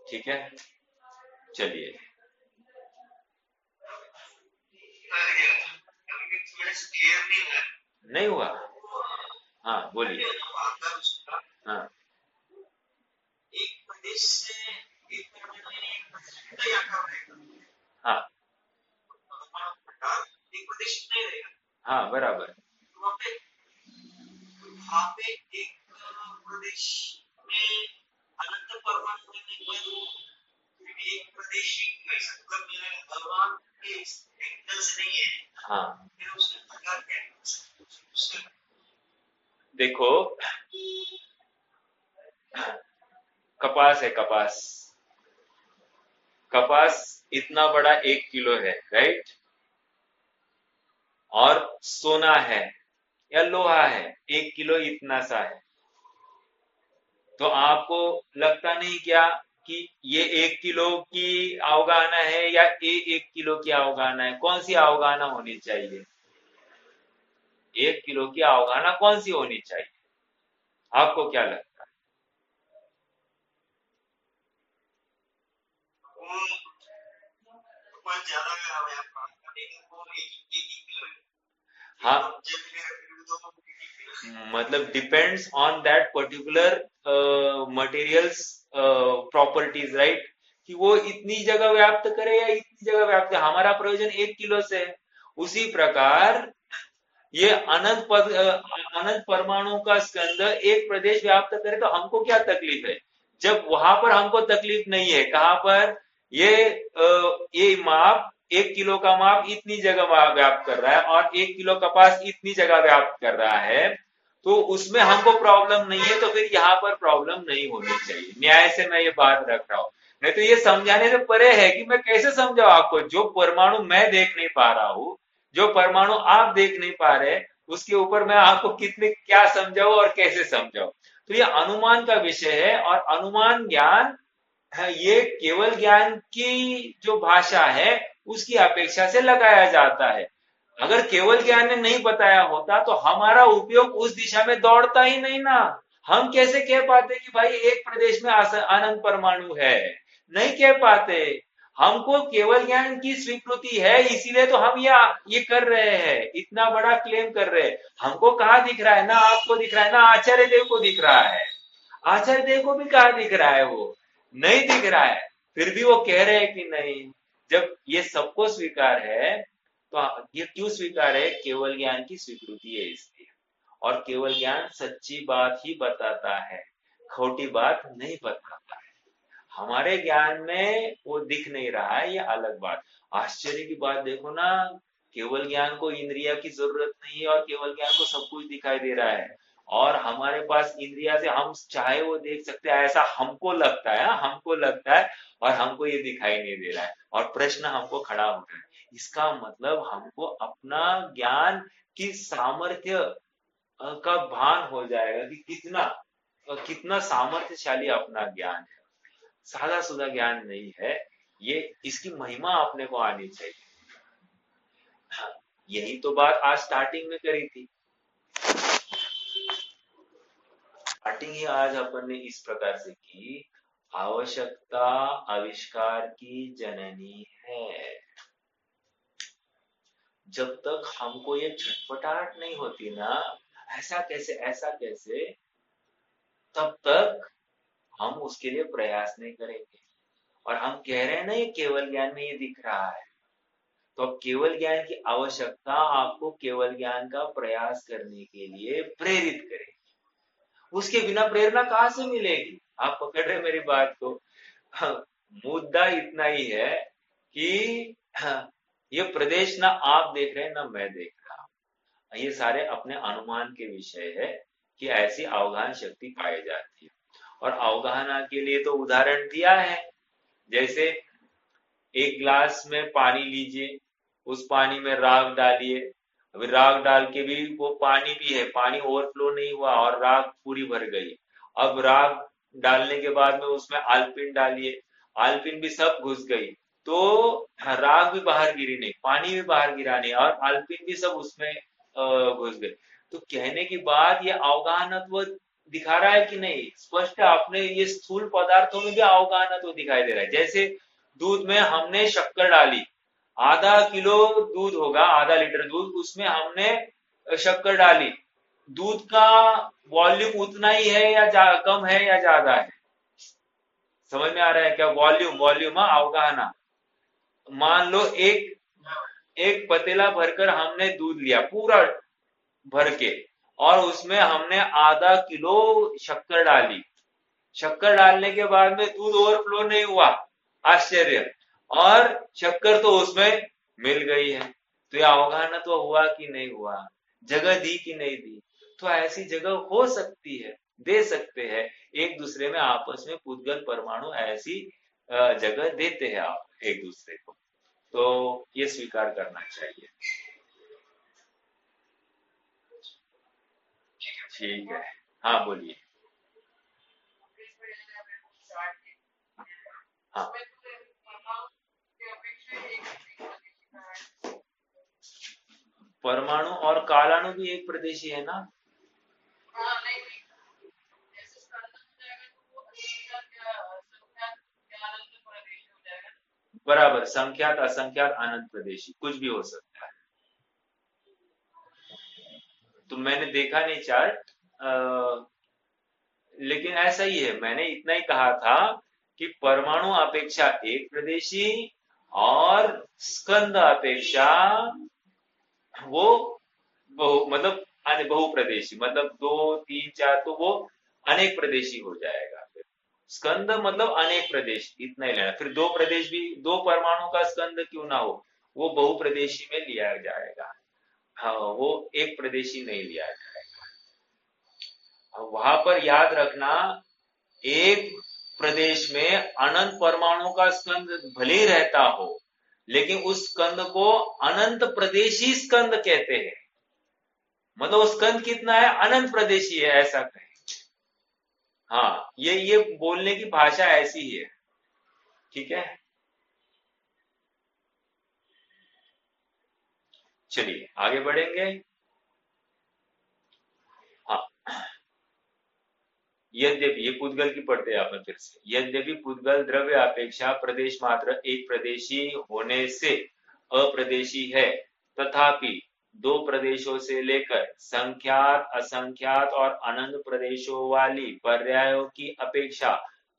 ठीक है, चलिए। नहीं हुआ? हाँ बोलिए। हाँ, एक प्रदेश से एक हाँ, एक प्रदेश नहीं रहेगा। हाँ बराबर। वहाँ पे एक प्रदेश में अनंत परमाणु एक प्रदेश भगवान के एंगल से नहीं है। हाँ, देखो कपास है, कपास, कपास इतना बड़ा 1 किलो है, राइट। और सोना है या लोहा है 1 किलो इतना सा है, तो आपको लगता नहीं क्या कि ये 1 किलो की अवगाहना है या 1 किलो की अवगाहना है, कौन सी अवगाहना होनी चाहिए? 1 किलो की अवगाहना कौन सी होनी चाहिए? आपको क्या लगता है? हाँ, मतलब depends on that particular materials properties, right? कि वो इतनी जगह व्याप्त करे या इतनी जगह व्याप्त करे, हमारा प्रयोजन 1 किलो से है। उसी प्रकार ये अनंत परमाणु का स्कंद एक प्रदेश व्याप्त करे तो हमको क्या तकलीफ है? जब वहां पर हमको तकलीफ नहीं है, कहां पर? ये माप, 1 किलो का माप इतनी जगह व्याप्त कर रहा है और 1 किलो कपास इतनी जगह व्याप्त कर रहा है, तो उसमें हमको प्रॉब्लम नहीं है, तो फिर यहाँ पर प्रॉब्लम नहीं होनी चाहिए। न्याय से मैं ये बात रख रहा हूँ। नहीं तो ये समझाने से परे है कि मैं कैसे समझाऊं आपको, जो परमाणु मैं देख नहीं पा रहा हूँ, जो परमाणु आप देख नहीं पा रहे, उसके ऊपर मैं आपको कितने क्या समझाऊं और कैसे समझाऊं? तो ये अनुमान का विषय है, और अनुमान ज्ञान है, ये केवल ज्ञान की जो भाषा है उसकी अपेक्षा से लगाया जाता है। अगर केवल ज्ञान ने नहीं बताया होता तो हमारा उपयोग उस दिशा में दौड़ता ही नहीं ना। हम कैसे कह पाते कि भाई एक प्रदेश में अनंत परमाणु है? नहीं कह पाते। हमको केवल ज्ञान की स्वीकृति है, इसीलिए तो हम ये कर रहे हैं, इतना बड़ा क्लेम कर रहे हैं। हमको कहाँ दिख रहा है? ना आपको दिख रहा है, ना आचार्य देव को दिख रहा है। आचार्य देव को भी कहाँ दिख रहा है? वो नहीं दिख रहा है, फिर भी वो कह रहे हैं कि नहीं। जब ये सबको स्वीकार है, तो ये क्यों स्वीकार है? केवल ज्ञान की स्वीकृति है इसलिए। और केवल ज्ञान सच्ची बात ही बताता है, खोटी बात नहीं बताता है। हमारे ज्ञान में वो दिख नहीं रहा है, ये अलग बात। आश्चर्य की बात देखो ना, केवल ज्ञान को इंद्रिया की जरूरत नहीं है और केवल ज्ञान को सब कुछ दिखाई दे रहा है। और हमारे पास इंद्रिया से हम चाहे वो देख सकते हैं, ऐसा हमको लगता है, हाँ, हमको लगता है, और हमको ये दिखाई नहीं दे रहा है, और प्रश्न हमको खड़ा हो रहा है। इसका मतलब हमको अपना ज्ञान की सामर्थ्य का भान हो जाएगा कि कितना कितना सामर्थ्यशाली अपना ज्ञान है। सादा सुधा ज्ञान नहीं है ये, इसकी महिमा अपने को आनी चाहिए। हाँ, यही तो बात आज स्टार्टिंग में करी थी। स्टार्टिंग ही आज अपन ने इस प्रकार से की, आवश्यकता आविष्कार की जननी है। जब तक हमको ये छटपटाहट नहीं होती ना, ऐसा कैसे ऐसा कैसे, तब तक हम उसके लिए प्रयास नहीं करेंगे। और हम कह रहे हैं ना, ये केवल ज्ञान में ये दिख रहा है, तो अब केवल ज्ञान की आवश्यकता आपको केवल ज्ञान का प्रयास करने के लिए प्रेरित करेगी। उसके बिना प्रेरणा कहाँ से मिलेगी? आप पकड़ रहे मेरी बात को? हाँ, मुद्दा इतना ही है कि हाँ, ये प्रदेश ना आप देख रहे हैं ना मैं देख रहा हूं, ये सारे अपने अनुमान के विषय है कि ऐसी अवगाहन शक्ति पाई जाती है। और अवगाहना के लिए तो उदाहरण दिया है, जैसे एक ग्लास में पानी लीजिए, उस पानी में राग डालिए। अभी राग डाल के भी वो पानी भी है, पानी ओवरफ्लो नहीं हुआ और राग पूरी भर गई। अब राग डालने के बाद में उसमें आलपिन डालिए, आलपिन भी सब घुस गई, तो राग भी बाहर गिरी नहीं, पानी भी बाहर गिरा नहीं, और आलपिन भी सब उसमें घुस गए। तो कहने की बात, ये अवगाहनत्व दिखा रहा है कि नहीं? स्पष्ट है, अपने ये स्थूल पदार्थों में भी अवगाहनत्व दिखाई दे रहा है। जैसे दूध में हमने शक्कर डाली, आधा किलो दूध होगा, आधा लीटर दूध, उसमें हमने शक्कर डाली। दूध का वॉल्यूम उतना ही है या कम है या ज्यादा है? समझ में आ रहा है क्या? वॉल्यूम, वॉल्यूम, अवगाहना। मान लो एक एक पतीला भरकर हमने दूध लिया पूरा भर के, और उसमें हमने आधा किलो शक्कर डाली। शक्कर डालने के बाद में दूध ओवरफ्लो नहीं हुआ, आश्चर्य, और शक्कर तो उसमें मिल गई है। तो यह अवगाहना तो हुआ कि नहीं हुआ? जगह दी कि नहीं दी? तो ऐसी जगह हो सकती है, दे सकते हैं, एक दूसरे में आपस में पुद्गल परमाणु ऐसी जगह देते हैं आप एक दूसरे को। तो ये स्वीकार करना चाहिए। ठीक है, हाँ बोलिए। हाँ, परमाणु और कालाणु भी एक प्रदेशी है ना। बराबर, संख्यात असंख्यात अनंत प्रदेशी कुछ भी हो सकता है। तो मैंने देखा नहीं चार्ट, लेकिन ऐसा ही है, मैंने इतना ही कहा था कि परमाणु अपेक्षा एक प्रदेशी और स्कंद अपेक्षा वो मतलब बहुप्रदेशी, मतलब दो तीन चार, तो वो अनेक प्रदेशी हो जाएगा। फिर स्कंद मतलब अनेक प्रदेश, इतना ही लेना। फिर दो प्रदेश भी, दो परमाणु का स्कंद क्यों ना हो, वो बहुप्रदेशी में लिया जाएगा। हाँ, वो एक प्रदेशी नहीं लिया जाएगा। वहां पर याद रखना, एक प्रदेश में अनंत परमाणु का स्कंद भले ही रहता हो, लेकिन उस स्कंद को अनंत प्रदेशी स्कंद कहते हैं। मतलब वो स्कंद कितना है, अनंत प्रदेशी है, ऐसा कहें। हाँ, ये बोलने की भाषा ऐसी ही है। ठीक है, चलिए आगे बढ़ेंगे। हाँ, यद्यपि, ये पुद्गल की पढ़ते हैं आपने फिर से। यद्यपि पुद्गल द्रव्य अपेक्षा प्रदेश मात्र एक प्रदेशी होने से अप्रदेशी है, तथापि दो प्रदेशों से लेकर संख्यात असंख्यात और अनंत प्रदेशों वाली पर्यायों की अपेक्षा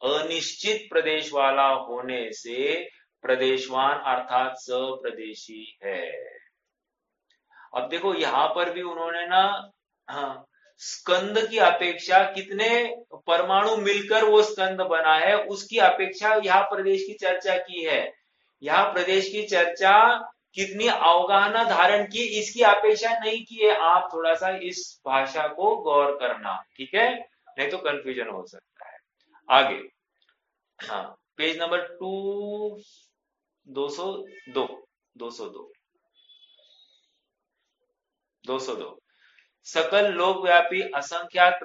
अनिश्चित प्रदेश वाला होने से प्रदेशवान अर्थात सप्रदेशी है। अब देखो यहां पर भी उन्होंने ना, हाँ, स्कंद की अपेक्षा कितने परमाणु मिलकर वो स्कंद बना है उसकी अपेक्षा यहाँ प्रदेश की चर्चा की है। यहाँ प्रदेश की चर्चा कितनी अवगाहना धारण की, इसकी अपेक्षा नहीं की है। आप थोड़ा सा इस भाषा को गौर करना, ठीक है, नहीं तो कंफ्यूजन हो सकता है। आगे, हाँ, पेज नंबर 202, 202, 202। सकल लोकव्यापी असंख्यात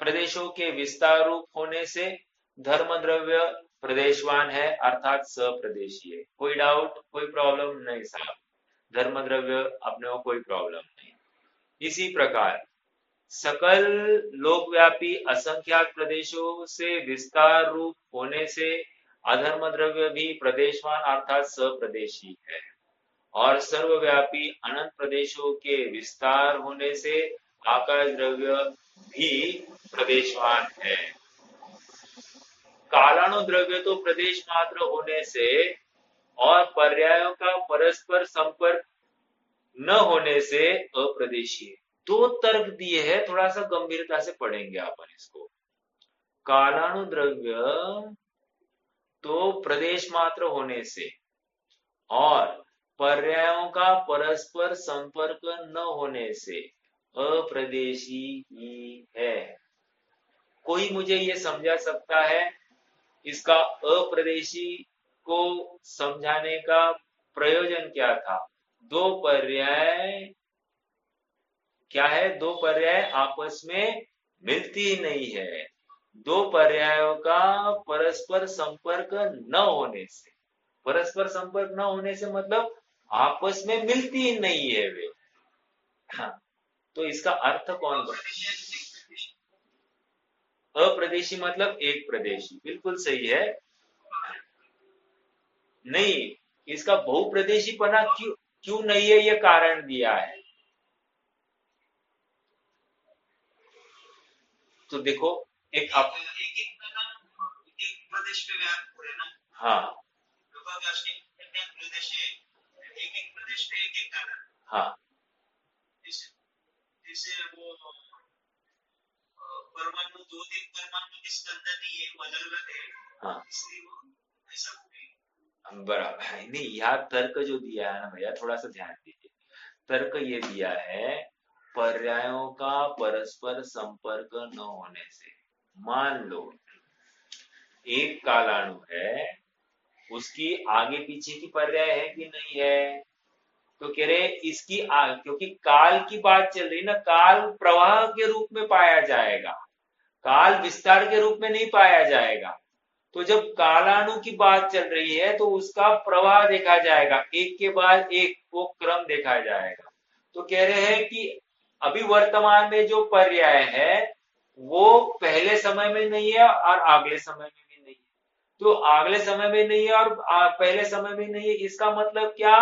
प्रदेशों के विस्तार रूप होने से धर्म द्रव्य प्रदेशवान है, अर्थात सप्रदेशी है। कोई डाउट, कोई प्रॉब्लम नहीं साहब, धर्म द्रव्य अपने को कोई प्रॉब्लम नहीं। इसी प्रकार सकल लोकव्यापी असंख्यात प्रदेशों से विस्तार रूप होने से अधर्म द्रव्य भी प्रदेशवान अर्थात सप्रदेशी है, और सर्वव्यापी अनंत प्रदेशों के विस्तार होने से आकाश द्रव्य भी प्रदेशवान है। कालाणु द्रव्य तो प्रदेश मात्र होने से और पर्यायों का परस्पर संपर्क न होने से अप्रदेशी है। दो तर्क दिए हैं, थोड़ा सा गंभीरता से पढ़ेंगे अपन इसको। कालाणु द्रव्य तो प्रदेश मात्र होने से और पर्यायों का परस्पर संपर्क न होने से अप्रदेशी ही है। कोई मुझे ये समझा सकता है इसका अप्रदेशी को समझाने का प्रयोजन क्या था? दो पर्याय क्या है, दो पर्याय आपस में मिलती ही नहीं है। दो पर्यायों का परस्पर संपर्क न होने से, परस्पर संपर्क न होने से मतलब आपस में मिलती ही नहीं है वे। हाँ, तो इसका अर्थ कौन बने? अप्रदेशी मतलब एक प्रदेशी, बिल्कुल सही है। नहीं, इसका बहुप्रदेशी पना क्यों क्यों नहीं है, ये कारण दिया है। तो देखो, एक आप, एक प्रदेश पे व्याप्त हो रहे ना। हाँ, प्रदेश है, एक एक प्रदेश पे एक एक कारण। हाँ, जैसे वो परमाणु, दो तीन परमाणु की स्कंद नहीं है, वो अलग अलग है। हाँ, इसलिए वो ऐसा बराबर है। नहीं, यहाँ तर्क जो दिया है ना भैया, थोड़ा सा ध्यान दीजिए। तर्क ये दिया है पर्यायों का परस्पर संपर्क न होने से। मान लो एक कालाणु है, उसकी आगे पीछे की पर्याय है कि नहीं है, तो कह रहे इसकी क्योंकि काल की बात चल रही ना, काल प्रवाह के रूप में पाया जाएगा, काल विस्तार के रूप में नहीं पाया जाएगा। तो जब कालाणु की बात चल रही है तो उसका प्रवाह देखा जाएगा, एक के बाद एक वो क्रम देखा जाएगा। तो कह रहे हैं कि अभी वर्तमान में जो पर्याय है वो पहले समय में नहीं है और अगले समय में भी नहीं है। तो अगले समय में नहीं है और पहले समय में नहीं है, इसका मतलब क्या,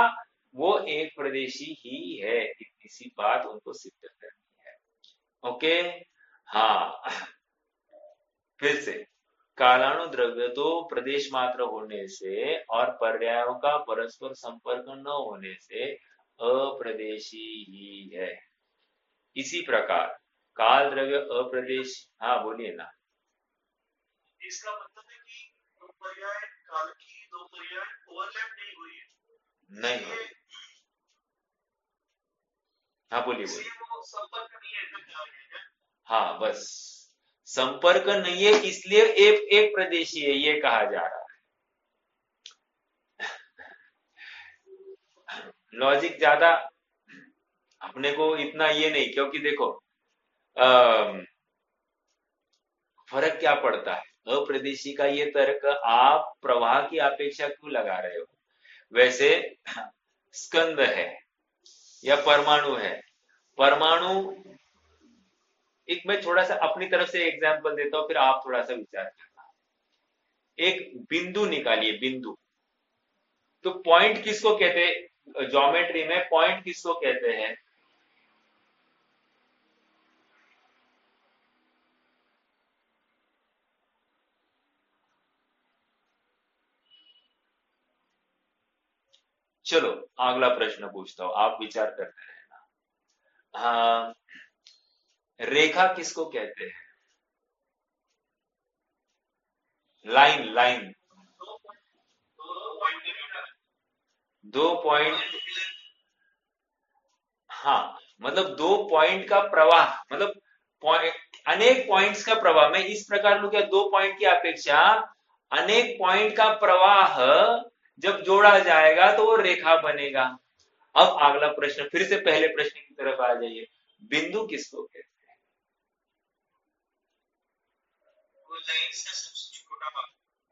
वो एक प्रदेशी ही है। इतनी सी बात उनको सिद्ध करनी है। ओके। हाँ, फिर से, कालाणु द्रव्य तो प्रदेश मात्र होने से और पर्यायों का परस्पर संपर्क न होने से अप्रदेशी ही है। इसी प्रकार काल द्रव्य अप्रदेश, हाँ बोलिए ना। इसका मतलब है कि दो पर्याय काल की दो पर्याय ओवरलैप नहीं हुई है, नहीं हो, हाँ बोलिए बोलिए। वो संपर्क नहीं है, ऐसा कहा गया है। हाँ बस, संपर्क नहीं है इसलिए एक एक प्रदेशी है ये कहा जा रहा है। लॉजिक ज्यादा अपने को इतना ये नहीं, क्योंकि देखो फर्क क्या पड़ता है अप्रदेशी का, ये तर्क आप प्रवाह की अपेक्षा क्यों लगा रहे हो। वैसे स्कंद है या परमाणु है, परमाणु, एक मैं थोड़ा सा अपनी तरफ से एग्जांपल देता हूं फिर आप थोड़ा सा विचार करना। एक बिंदु निकालिए, बिंदु, तो पॉइंट किसको कहते हैं, ज्योमेट्री में पॉइंट किसको कहते हैं। चलो अगला प्रश्न पूछता हूं, आप विचार करते रहना। हाँ, रेखा किसको कहते हैं, लाइन, लाइन, दो पॉइंट, हाँ मतलब दो पॉइंट का प्रवाह, मतलब अनेक पॉइंट्स का प्रवाह, मैं इस प्रकार लू क्या, दो पॉइंट की अपेक्षा अनेक पॉइंट का प्रवाह जब जोड़ा जाएगा तो वो रेखा बनेगा। अब अगला प्रश्न, फिर से पहले प्रश्न की तरफ आ जाइए, बिंदु किसको कहते हैं।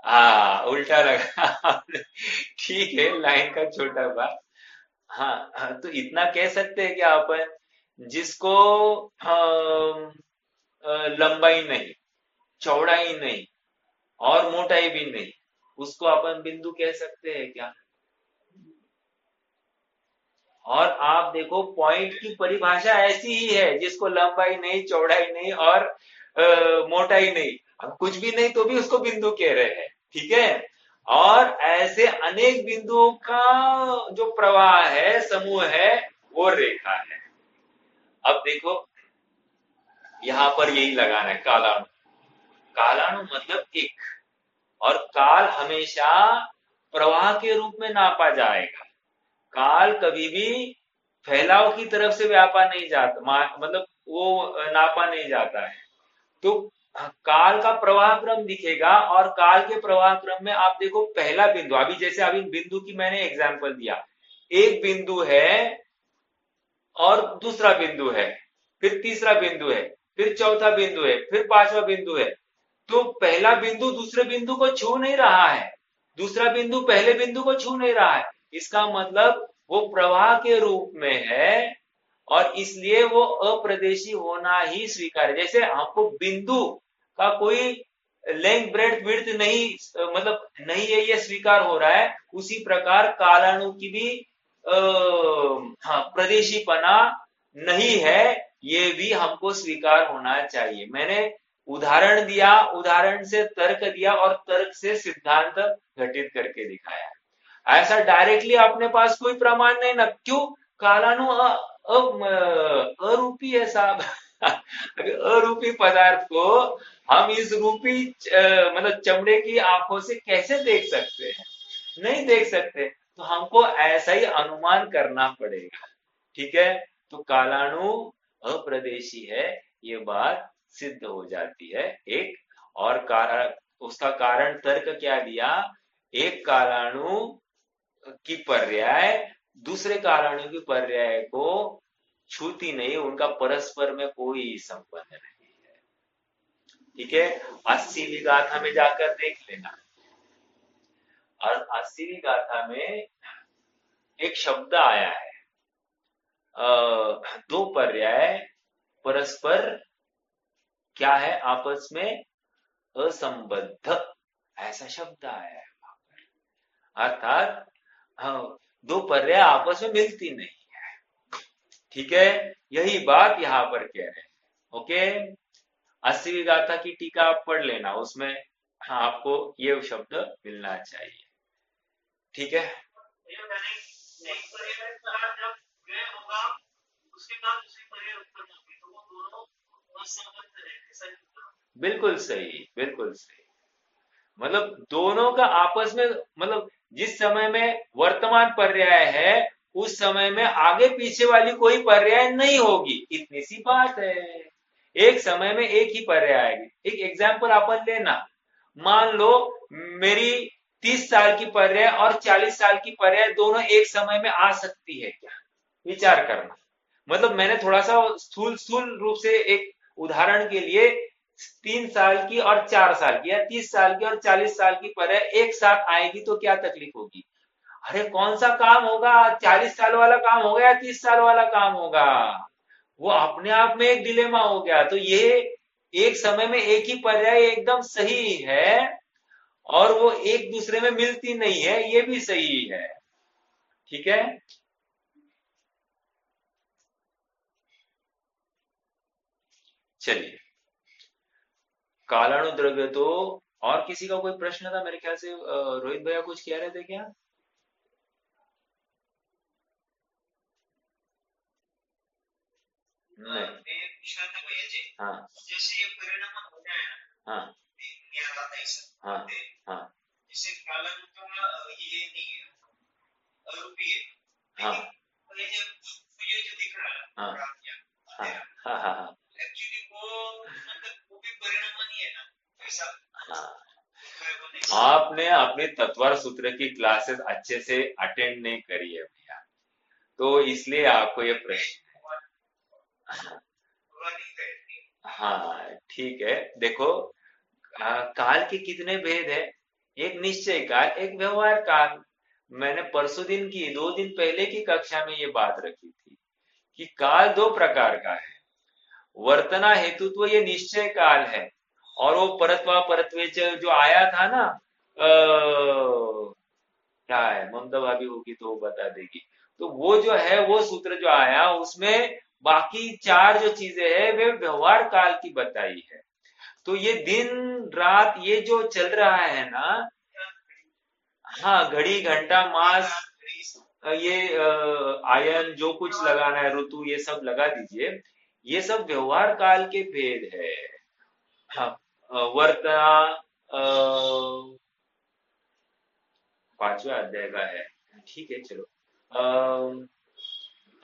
हाँ उल्टा लगा ठीक है, लाइन का छोटा भाग। हाँ हाँ, तो इतना कह सकते हैं कि अपन जिसको लंबाई नहीं, चौड़ाई नहीं और मोटाई भी नहीं, उसको अपन बिंदु कह सकते हैं क्या। और आप देखो पॉइंट की परिभाषा ऐसी ही है, जिसको लंबाई नहीं, चौड़ाई नहीं और मोटाई नहीं, अब कुछ भी नहीं तो भी उसको बिंदु कह रहे हैं, ठीक है। और ऐसे अनेक बिंदुओं का जो प्रवाह है, समूह है, वो रेखा है। अब देखो यहां पर यही लगाना है, कालाणु, कालाणु मतलब एक, और काल हमेशा प्रवाह के रूप में नापा जाएगा। काल कभी भी फैलाव की तरफ से व्यापा नहीं जाता, मतलब वो नापा नहीं जाता है। तो काल का प्रवाह क्रम दिखेगा, और काल के प्रवाह क्रम में आप देखो पहला बिंदु, अभी जैसे अभी बिंदु की मैंने एग्जांपल दिया, एक बिंदु है और दूसरा बिंदु है, फिर तीसरा बिंदु है, फिर चौथा बिंदु है, फिर पांचवा बिंदु है। तो पहला बिंदु दूसरे बिंदु को छू नहीं रहा है, दूसरा बिंदु पहले बिंदु को छू नहीं रहा है, इसका मतलब वो प्रवाह के रूप में है, और इसलिए वो अप्रदेशी होना ही स्वीकार्य है। जैसे हमको बिंदु का कोई लेंथ ब्रेड्थ विड्थ नहीं, मतलब नहीं है, ये स्वीकार हो रहा है, उसी प्रकार कालाणु की भी हाँ प्रदेशीपना नहीं है, ये भी हमको स्वीकार होना चाहिए। मैंने उदाहरण दिया, उदाहरण से तर्क दिया और तर्क से सिद्धांत घटित करके दिखाया। ऐसा डायरेक्टली अपने पास कोई प्रमाण नहीं ना, क्यों, कालाणु अरूपी है साहब अरूपी पदार्थ को हम इस रूपी मतलब चमड़े की आंखों से कैसे देख सकते हैं, नहीं देख सकते, तो हमको ऐसा ही अनुमान करना पड़ेगा, ठीक है। तो कालाणु अप्रदेशी है, ये बात सिद्ध हो जाती है एक। और कारण, उसका कारण तर्क क्या दिया, एक कालाणु की पर्याय दूसरे कालाणु की पर्याय को छूती नहीं, उनका परस्पर में कोई संबंध नहीं है, ठीक है। 80वीं गाथा में जाकर देख लेना, और 80वीं गाथा में एक शब्द आया है, दो पर्याय परस्पर क्या है, आपस में असंबद्ध, ऐसा शब्द आया है। अर्थात हाँ, दो पर्याय आपस में मिलती नहीं है। ठीक है, यही बात यहाँ पर कह रहे हैं। ओके, 80वीं गाथा की टीका आप पढ़ लेना, उसमें हाँ, आपको ये शब्द मिलना चाहिए। ठीक है, भैया मैंने एक पर्याय कहा, जब व्यय होगा उसके बाद दूसरी पर्याय उत्पन्न होगी, तो वो दोनों असंबद्ध है, ऐसा ही होगा। बिल्कुल सही, बिल्कुल सही। मतलब दोनों का आपस में, मतलब जिस समय में वर्तमान पर्याय है उस समय में आगे पीछे वाली कोई पर्याय नहीं होगी, इतनी सी बात है। एक समय में एक ही पर्याय आएगी। एक एग्जाम्पल अपन लेना, मान लो मेरी 30 साल की पर्याय और 40 साल की पर्याय दोनों एक समय में आ सकती है क्या, विचार करना। मतलब मैंने थोड़ा सा स्थूल स्थूल रूप से एक उदाहरण के लिए 3 साल की और 4 साल की, या 30 साल की और 40 साल की पर्याय एक साथ आएगी तो क्या तकलीफ होगी। अरे कौन सा काम होगा, 40 साल वाला काम होगा या 30 साल वाला काम होगा, वो अपने आप में एक डिलेमा हो गया। तो ये एक समय में एक ही पर्याय एकदम सही है और वो एक दूसरे में मिलती नहीं है, ये भी सही है। ठीक है, चलिए, कालानुद्रव्य तो, और किसी का कोई प्रश्न था मेरे ख्याल से, रोहित भैया कुछ कह रहे थे क्या? नहीं। एक पूछना था भैया जी, हाँ जैसे ये परिणाम हो गया है ना, हाँ हाँ हाँ जैसे काला ये नहीं है, अरूपी है, हाँ लेकिन ये जो दिख रहा है हाँ हाँ अंधेरा, हाँ हाँ हाँ एक्चुअली वो मतलब वो भी परिणाम नहीं है ना, ऐसा हाँ। वो नहीं। आपने अपने तत्वार सूत्र की क्लासेस अच्छे से अटेंड नहीं करी है भैया, तो इसलिए आपको ये प्रश्न है। हाँ ठीक है, देखो, काल के कितने भेद है, एक निश्चय काल, एक व्यवहार काल। मैंने परसों दिन की, 2 दिन पहले की कक्षा में ये बात रखी थी कि काल दो प्रकार का है। वर्तना हेतुत्व ये निश्चय काल है, और वो परत्वा परत्वेच जो आया था ना, क्या है, ममता भाभी होगी तो वो बता देगी। तो वो जो है, वो सूत्र जो आया उसमें बाकी चार जो चीजें है वे व्यवहार काल की बताई है। तो ये दिन रात ये जो चल रहा है ना, हाँ, घड़ी घंटा मास, ये आयन जो कुछ लगाना है, ऋतु, ये सब लगा दीजिए, ये सब व्यवहार काल के भेद है। हाँ, वर्तना पांचवा अध्याय का है। ठीक है, चलो,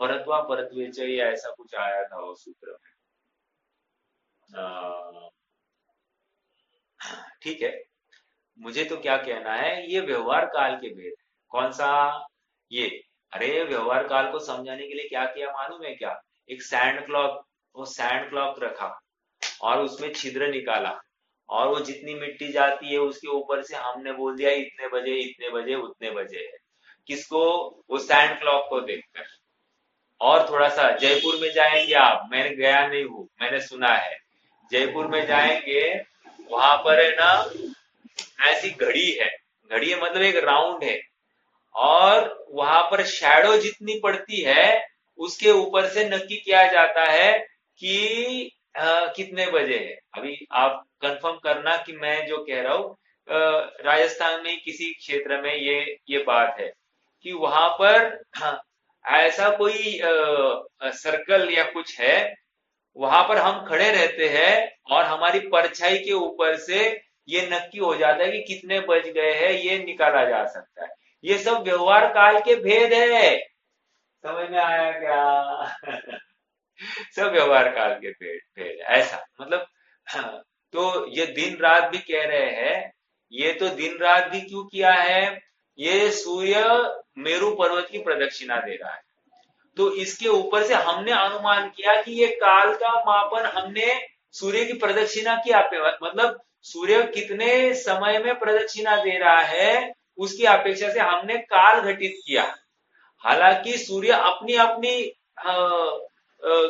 परत्वा परत्वेच, ये ऐसा कुछ आया था वो सूत्र में। ठीक है, मुझे तो क्या कहना है, ये व्यवहार काल के भेद है। कौन सा, ये, अरे व्यवहार काल को समझाने के लिए क्या किया मालूम है क्या, एक सैंड क्लॉक, वो सैंड क्लॉक रखा और उसमें छिद्र निकाला, और वो जितनी मिट्टी जाती है उसके ऊपर से हमने बोल दिया इतने बजे इतने बजे उतने बजे है। किसको, वो सैंड क्लॉक को देखकर। और थोड़ा सा जयपुर में जाएंगे आप, मैंने गया नहीं हूँ, मैंने सुना है, जयपुर में जाएंगे, वहां पर है ना ऐसी घड़ी है, घड़ी है मतलब एक राउंड है, और वहां पर शैडो जितनी पड़ती है उसके ऊपर से नक्की किया जाता है कि कितने बजे है। अभी आप कंफर्म करना कि मैं जो कह रहा हूँ, राजस्थान में किसी क्षेत्र में ये बात है कि वहां पर ऐसा कोई सर्कल या कुछ है, वहां पर हम खड़े रहते हैं और हमारी परछाई के ऊपर से ये नक्की हो जाता है कि कितने बज गए हैं, ये निकाला जा सकता है। ये सब व्यवहार काल के भेद है, समझ में आया क्या? सब व्यवहार काल के भेद भेद है, ऐसा मतलब। हाँ, तो ये दिन रात भी कह रहे हैं, ये तो दिन रात भी क्यों किया है, ये सूर्य मेरू पर्वत की प्रदक्षिणा दे रहा है, तो इसके ऊपर से हमने अनुमान किया कि ये काल का मापन हमने सूर्य की प्रदक्षिणा की, मतलब सूर्य कितने समय में प्रदक्षिणा दे रहा है, उसकी अपेक्षा से हमने काल घटित किया। हालांकि सूर्य अपनी अपनी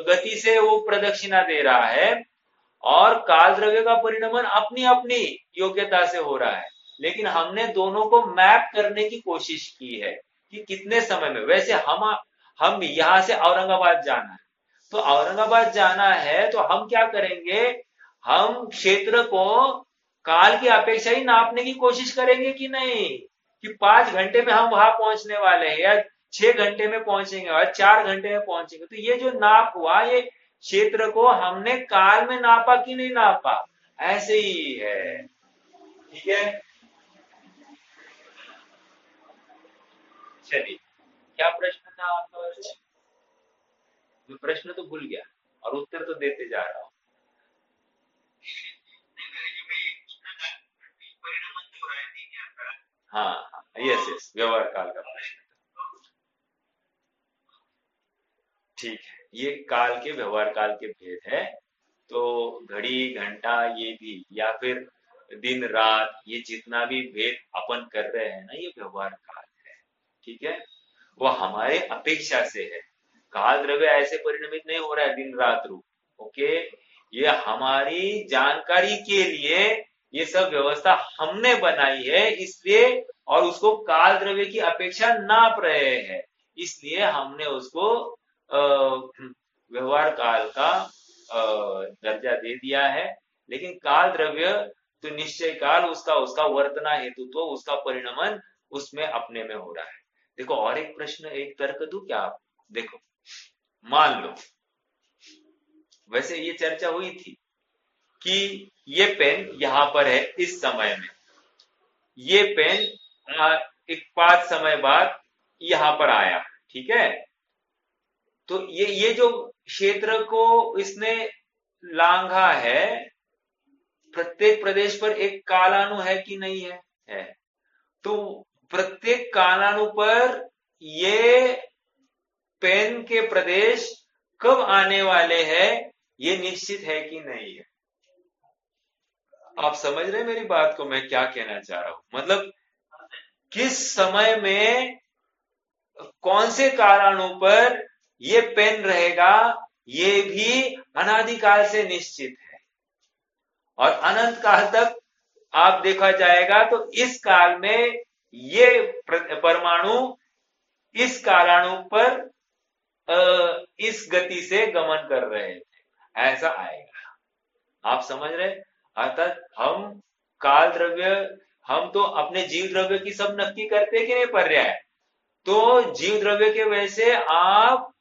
गति से वो प्रदक्षिणा दे रहा है और काल द्रव्य का परिणमन अपनी अपनी योग्यता से हो रहा है, लेकिन हमने दोनों को मैप करने की कोशिश की है कि कितने समय में। वैसे हम यहां से औरंगाबाद जाना है, तो औरंगाबाद जाना है तो हम क्या करेंगे, हम क्षेत्र को काल की अपेक्षा ही नापने की कोशिश करेंगे कि नहीं, कि 5 घंटे में हम वहां पहुंचने वाले हैं या 6 घंटे में पहुंचेंगे और 4 घंटे में पहुंचेंगे। तो ये जो नाप हुआ, ये क्षेत्र को हमने काल में नापा कि नहीं नापा, ऐसे ही है। ठीक है, चलिए, क्या प्रश्न था आपका वैसे? मैं प्रश्न तो भूल गया और उत्तर तो देते जा रहा हूँ। हाँ हाँ, यस यस, व्यवहार काल का प्रश्न। ठीक है, ये काल के व्यवहार काल के भेद है। तो घड़ी घंटा ये भी, या फिर दिन रात, ये जितना भी भेद अपन कर रहे हैं ना, ये व्यवहार काल है। ठीक है, वो हमारे अपेक्षा से है। काल द्रव्य ऐसे परिणमित नहीं हो रहा है दिन रात रूप। ओके, ये हमारी जानकारी के लिए ये सब व्यवस्था हमने बनाई है, इसलिए, और उसको काल द्रव्य की अपेक्षा नाप रहे हैं, इसलिए हमने उसको व्यवहार काल का दर्जा दे दिया है। लेकिन काल द्रव्य तो निश्चय काल, उसका उसका वर्तना हेतुत्व, उसका परिणमन उसमें अपने में हो रहा है। देखो, और एक प्रश्न, एक तर्क दूं क्या आप? देखो, मान लो, वैसे ये चर्चा हुई थी कि ये पेन यहां पर है इस समय में, ये पेन एक 5 समय बाद यहां पर आया। ठीक है, तो ये जो क्षेत्र को इसने लांघा है, प्रत्येक प्रदेश पर एक कालानु है कि नहीं है? है। तो प्रत्येक कालानु पर ये पेन के प्रदेश कब आने वाले हैं, ये निश्चित है कि नहीं है? आप समझ रहे हैं मेरी बात को, मैं क्या कहना चाह रहा हूं? मतलब किस समय में कौन से कालानु पर ये पेन रहेगा, ये भी अनादिकाल से निश्चित है। और अनंत काल तक आप देखा जाएगा तो इस काल में ये परमाणु इस कालाणु पर इस गति से गमन कर रहे थे, ऐसा आएगा। आप समझ रहे? अर्थात हम काल द्रव्य, हम तो अपने जीव द्रव्य की सब नक्की करते कि नहीं पर्याय, तो जीव द्रव्य के वजह से आप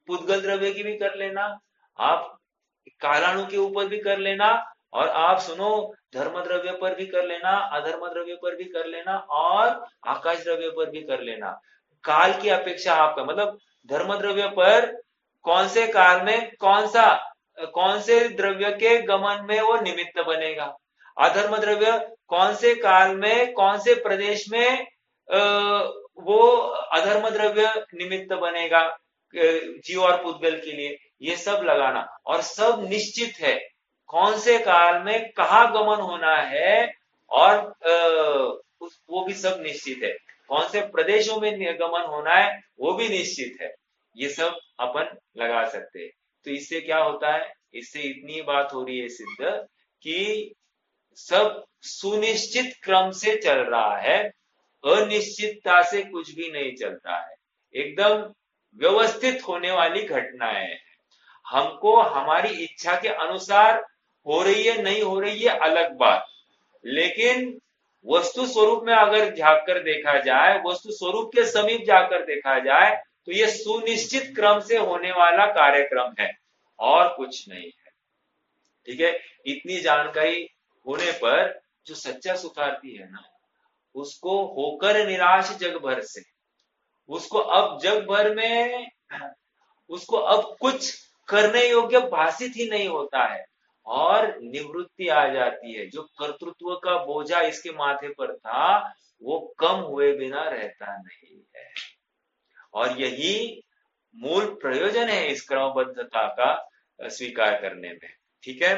पुद्गल द्रव्य की भी कर लेना, आप कालाणु के ऊपर भी कर लेना, और आप सुनो धर्म द्रव्य पर भी कर लेना, अधर्म द्रव्य पर भी कर लेना, और आकाश द्रव्य पर भी कर लेना। काल की अपेक्षा आपका मतलब धर्म द्रव्य पर कौन से काल में कौन से द्रव्य के गमन में वो निमित्त बनेगा, अधर्म द्रव्य कौन से काल में कौन से प्रदेश में वो अधर्म द्रव्य निमित्त बनेगा जीव और पुद्गल के लिए, ये सब लगाना। और सब निश्चित है कौन से काल में कहा गमन होना है, और वो भी सब निश्चित है, कौन से प्रदेशों में गमन होना है वो भी निश्चित है। ये सब अपन लगा सकते हैं। तो इससे क्या होता है, इससे इतनी बात हो रही है सिद्ध कि सब सुनिश्चित क्रम से चल रहा है, अनिश्चितता से कुछ भी नहीं चलता है, एकदम व्यवस्थित होने वाली घटनाएं हैं। हमको हमारी इच्छा के अनुसार हो रही है नहीं हो रही है अलग बात, लेकिन वस्तु स्वरूप में अगर झांककर देखा जाए, वस्तु स्वरूप के समीप जाकर देखा जाए, तो ये सुनिश्चित क्रम से होने वाला कार्यक्रम है और कुछ नहीं है। ठीक है, इतनी जानकारी होने पर जो सच्चा सुखार्थी है ना, उसको होकर निराश जग भर से, उसको अब जग भर में उसको अब कुछ करने योग्य भाषित ही नहीं होता है, और निवृत्ति आ जाती है। जो कर्तृत्व का बोझा इसके माथे पर था वो कम हुए बिना रहता नहीं है। और यही मूल प्रयोजन है इस क्रमबद्धता का स्वीकार करने में। ठीक है,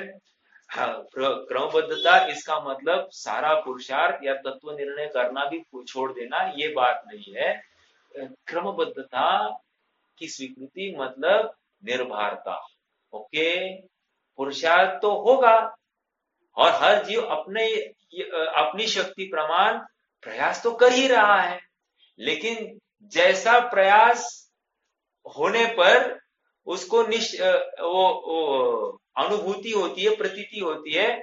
क्रमबद्धता इसका मतलब सारा पुरुषार्थ या तत्व निर्णय करना भी छोड़ देना, ये बात नहीं है। क्रमबद्धता की स्वीकृति मतलब निर्भरता। ओके, पुरुषार्थ तो होगा और हर जीव अपनी शक्ति प्रमाण प्रयास तो कर ही रहा है, लेकिन जैसा प्रयास होने पर उसको वो अनुभूति होती है, प्रतीति होती है,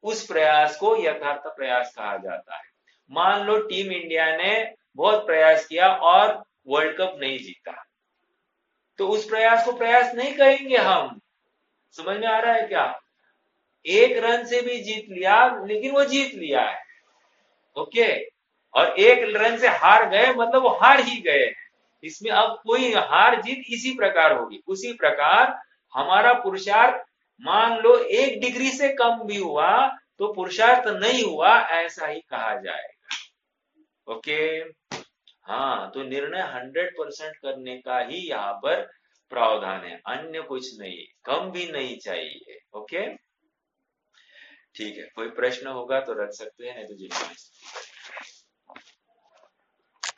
उस प्रयास को यथार्थ प्रयास कहा जाता है। मान लो टीम इंडिया ने बहुत प्रयास किया और वर्ल्ड कप नहीं जीता, तो उस प्रयास को प्रयास नहीं कहेंगे हम। समझ में आ रहा है क्या? एक रन से भी जीत लिया, लेकिन वो जीत लिया है। ओके, और एक रन से हार गए मतलब वो हार ही गए। इसमें अब कोई हार जीत इसी प्रकार होगी। उसी प्रकार हमारा पुरुषार्थ मान लो 1 डिग्री से कम भी हुआ तो पुरुषार्थ नहीं हुआ, ऐसा ही कहा जाएगा। ओके, हाँ, तो निर्णय 100% करने का ही यहाँ पर प्रावधान है, अन्य कुछ नहीं, कम भी नहीं चाहिए। ओके, ठीक है, कोई प्रश्न होगा तो रख सकते हैं, नहीं तो जिम्मेदारी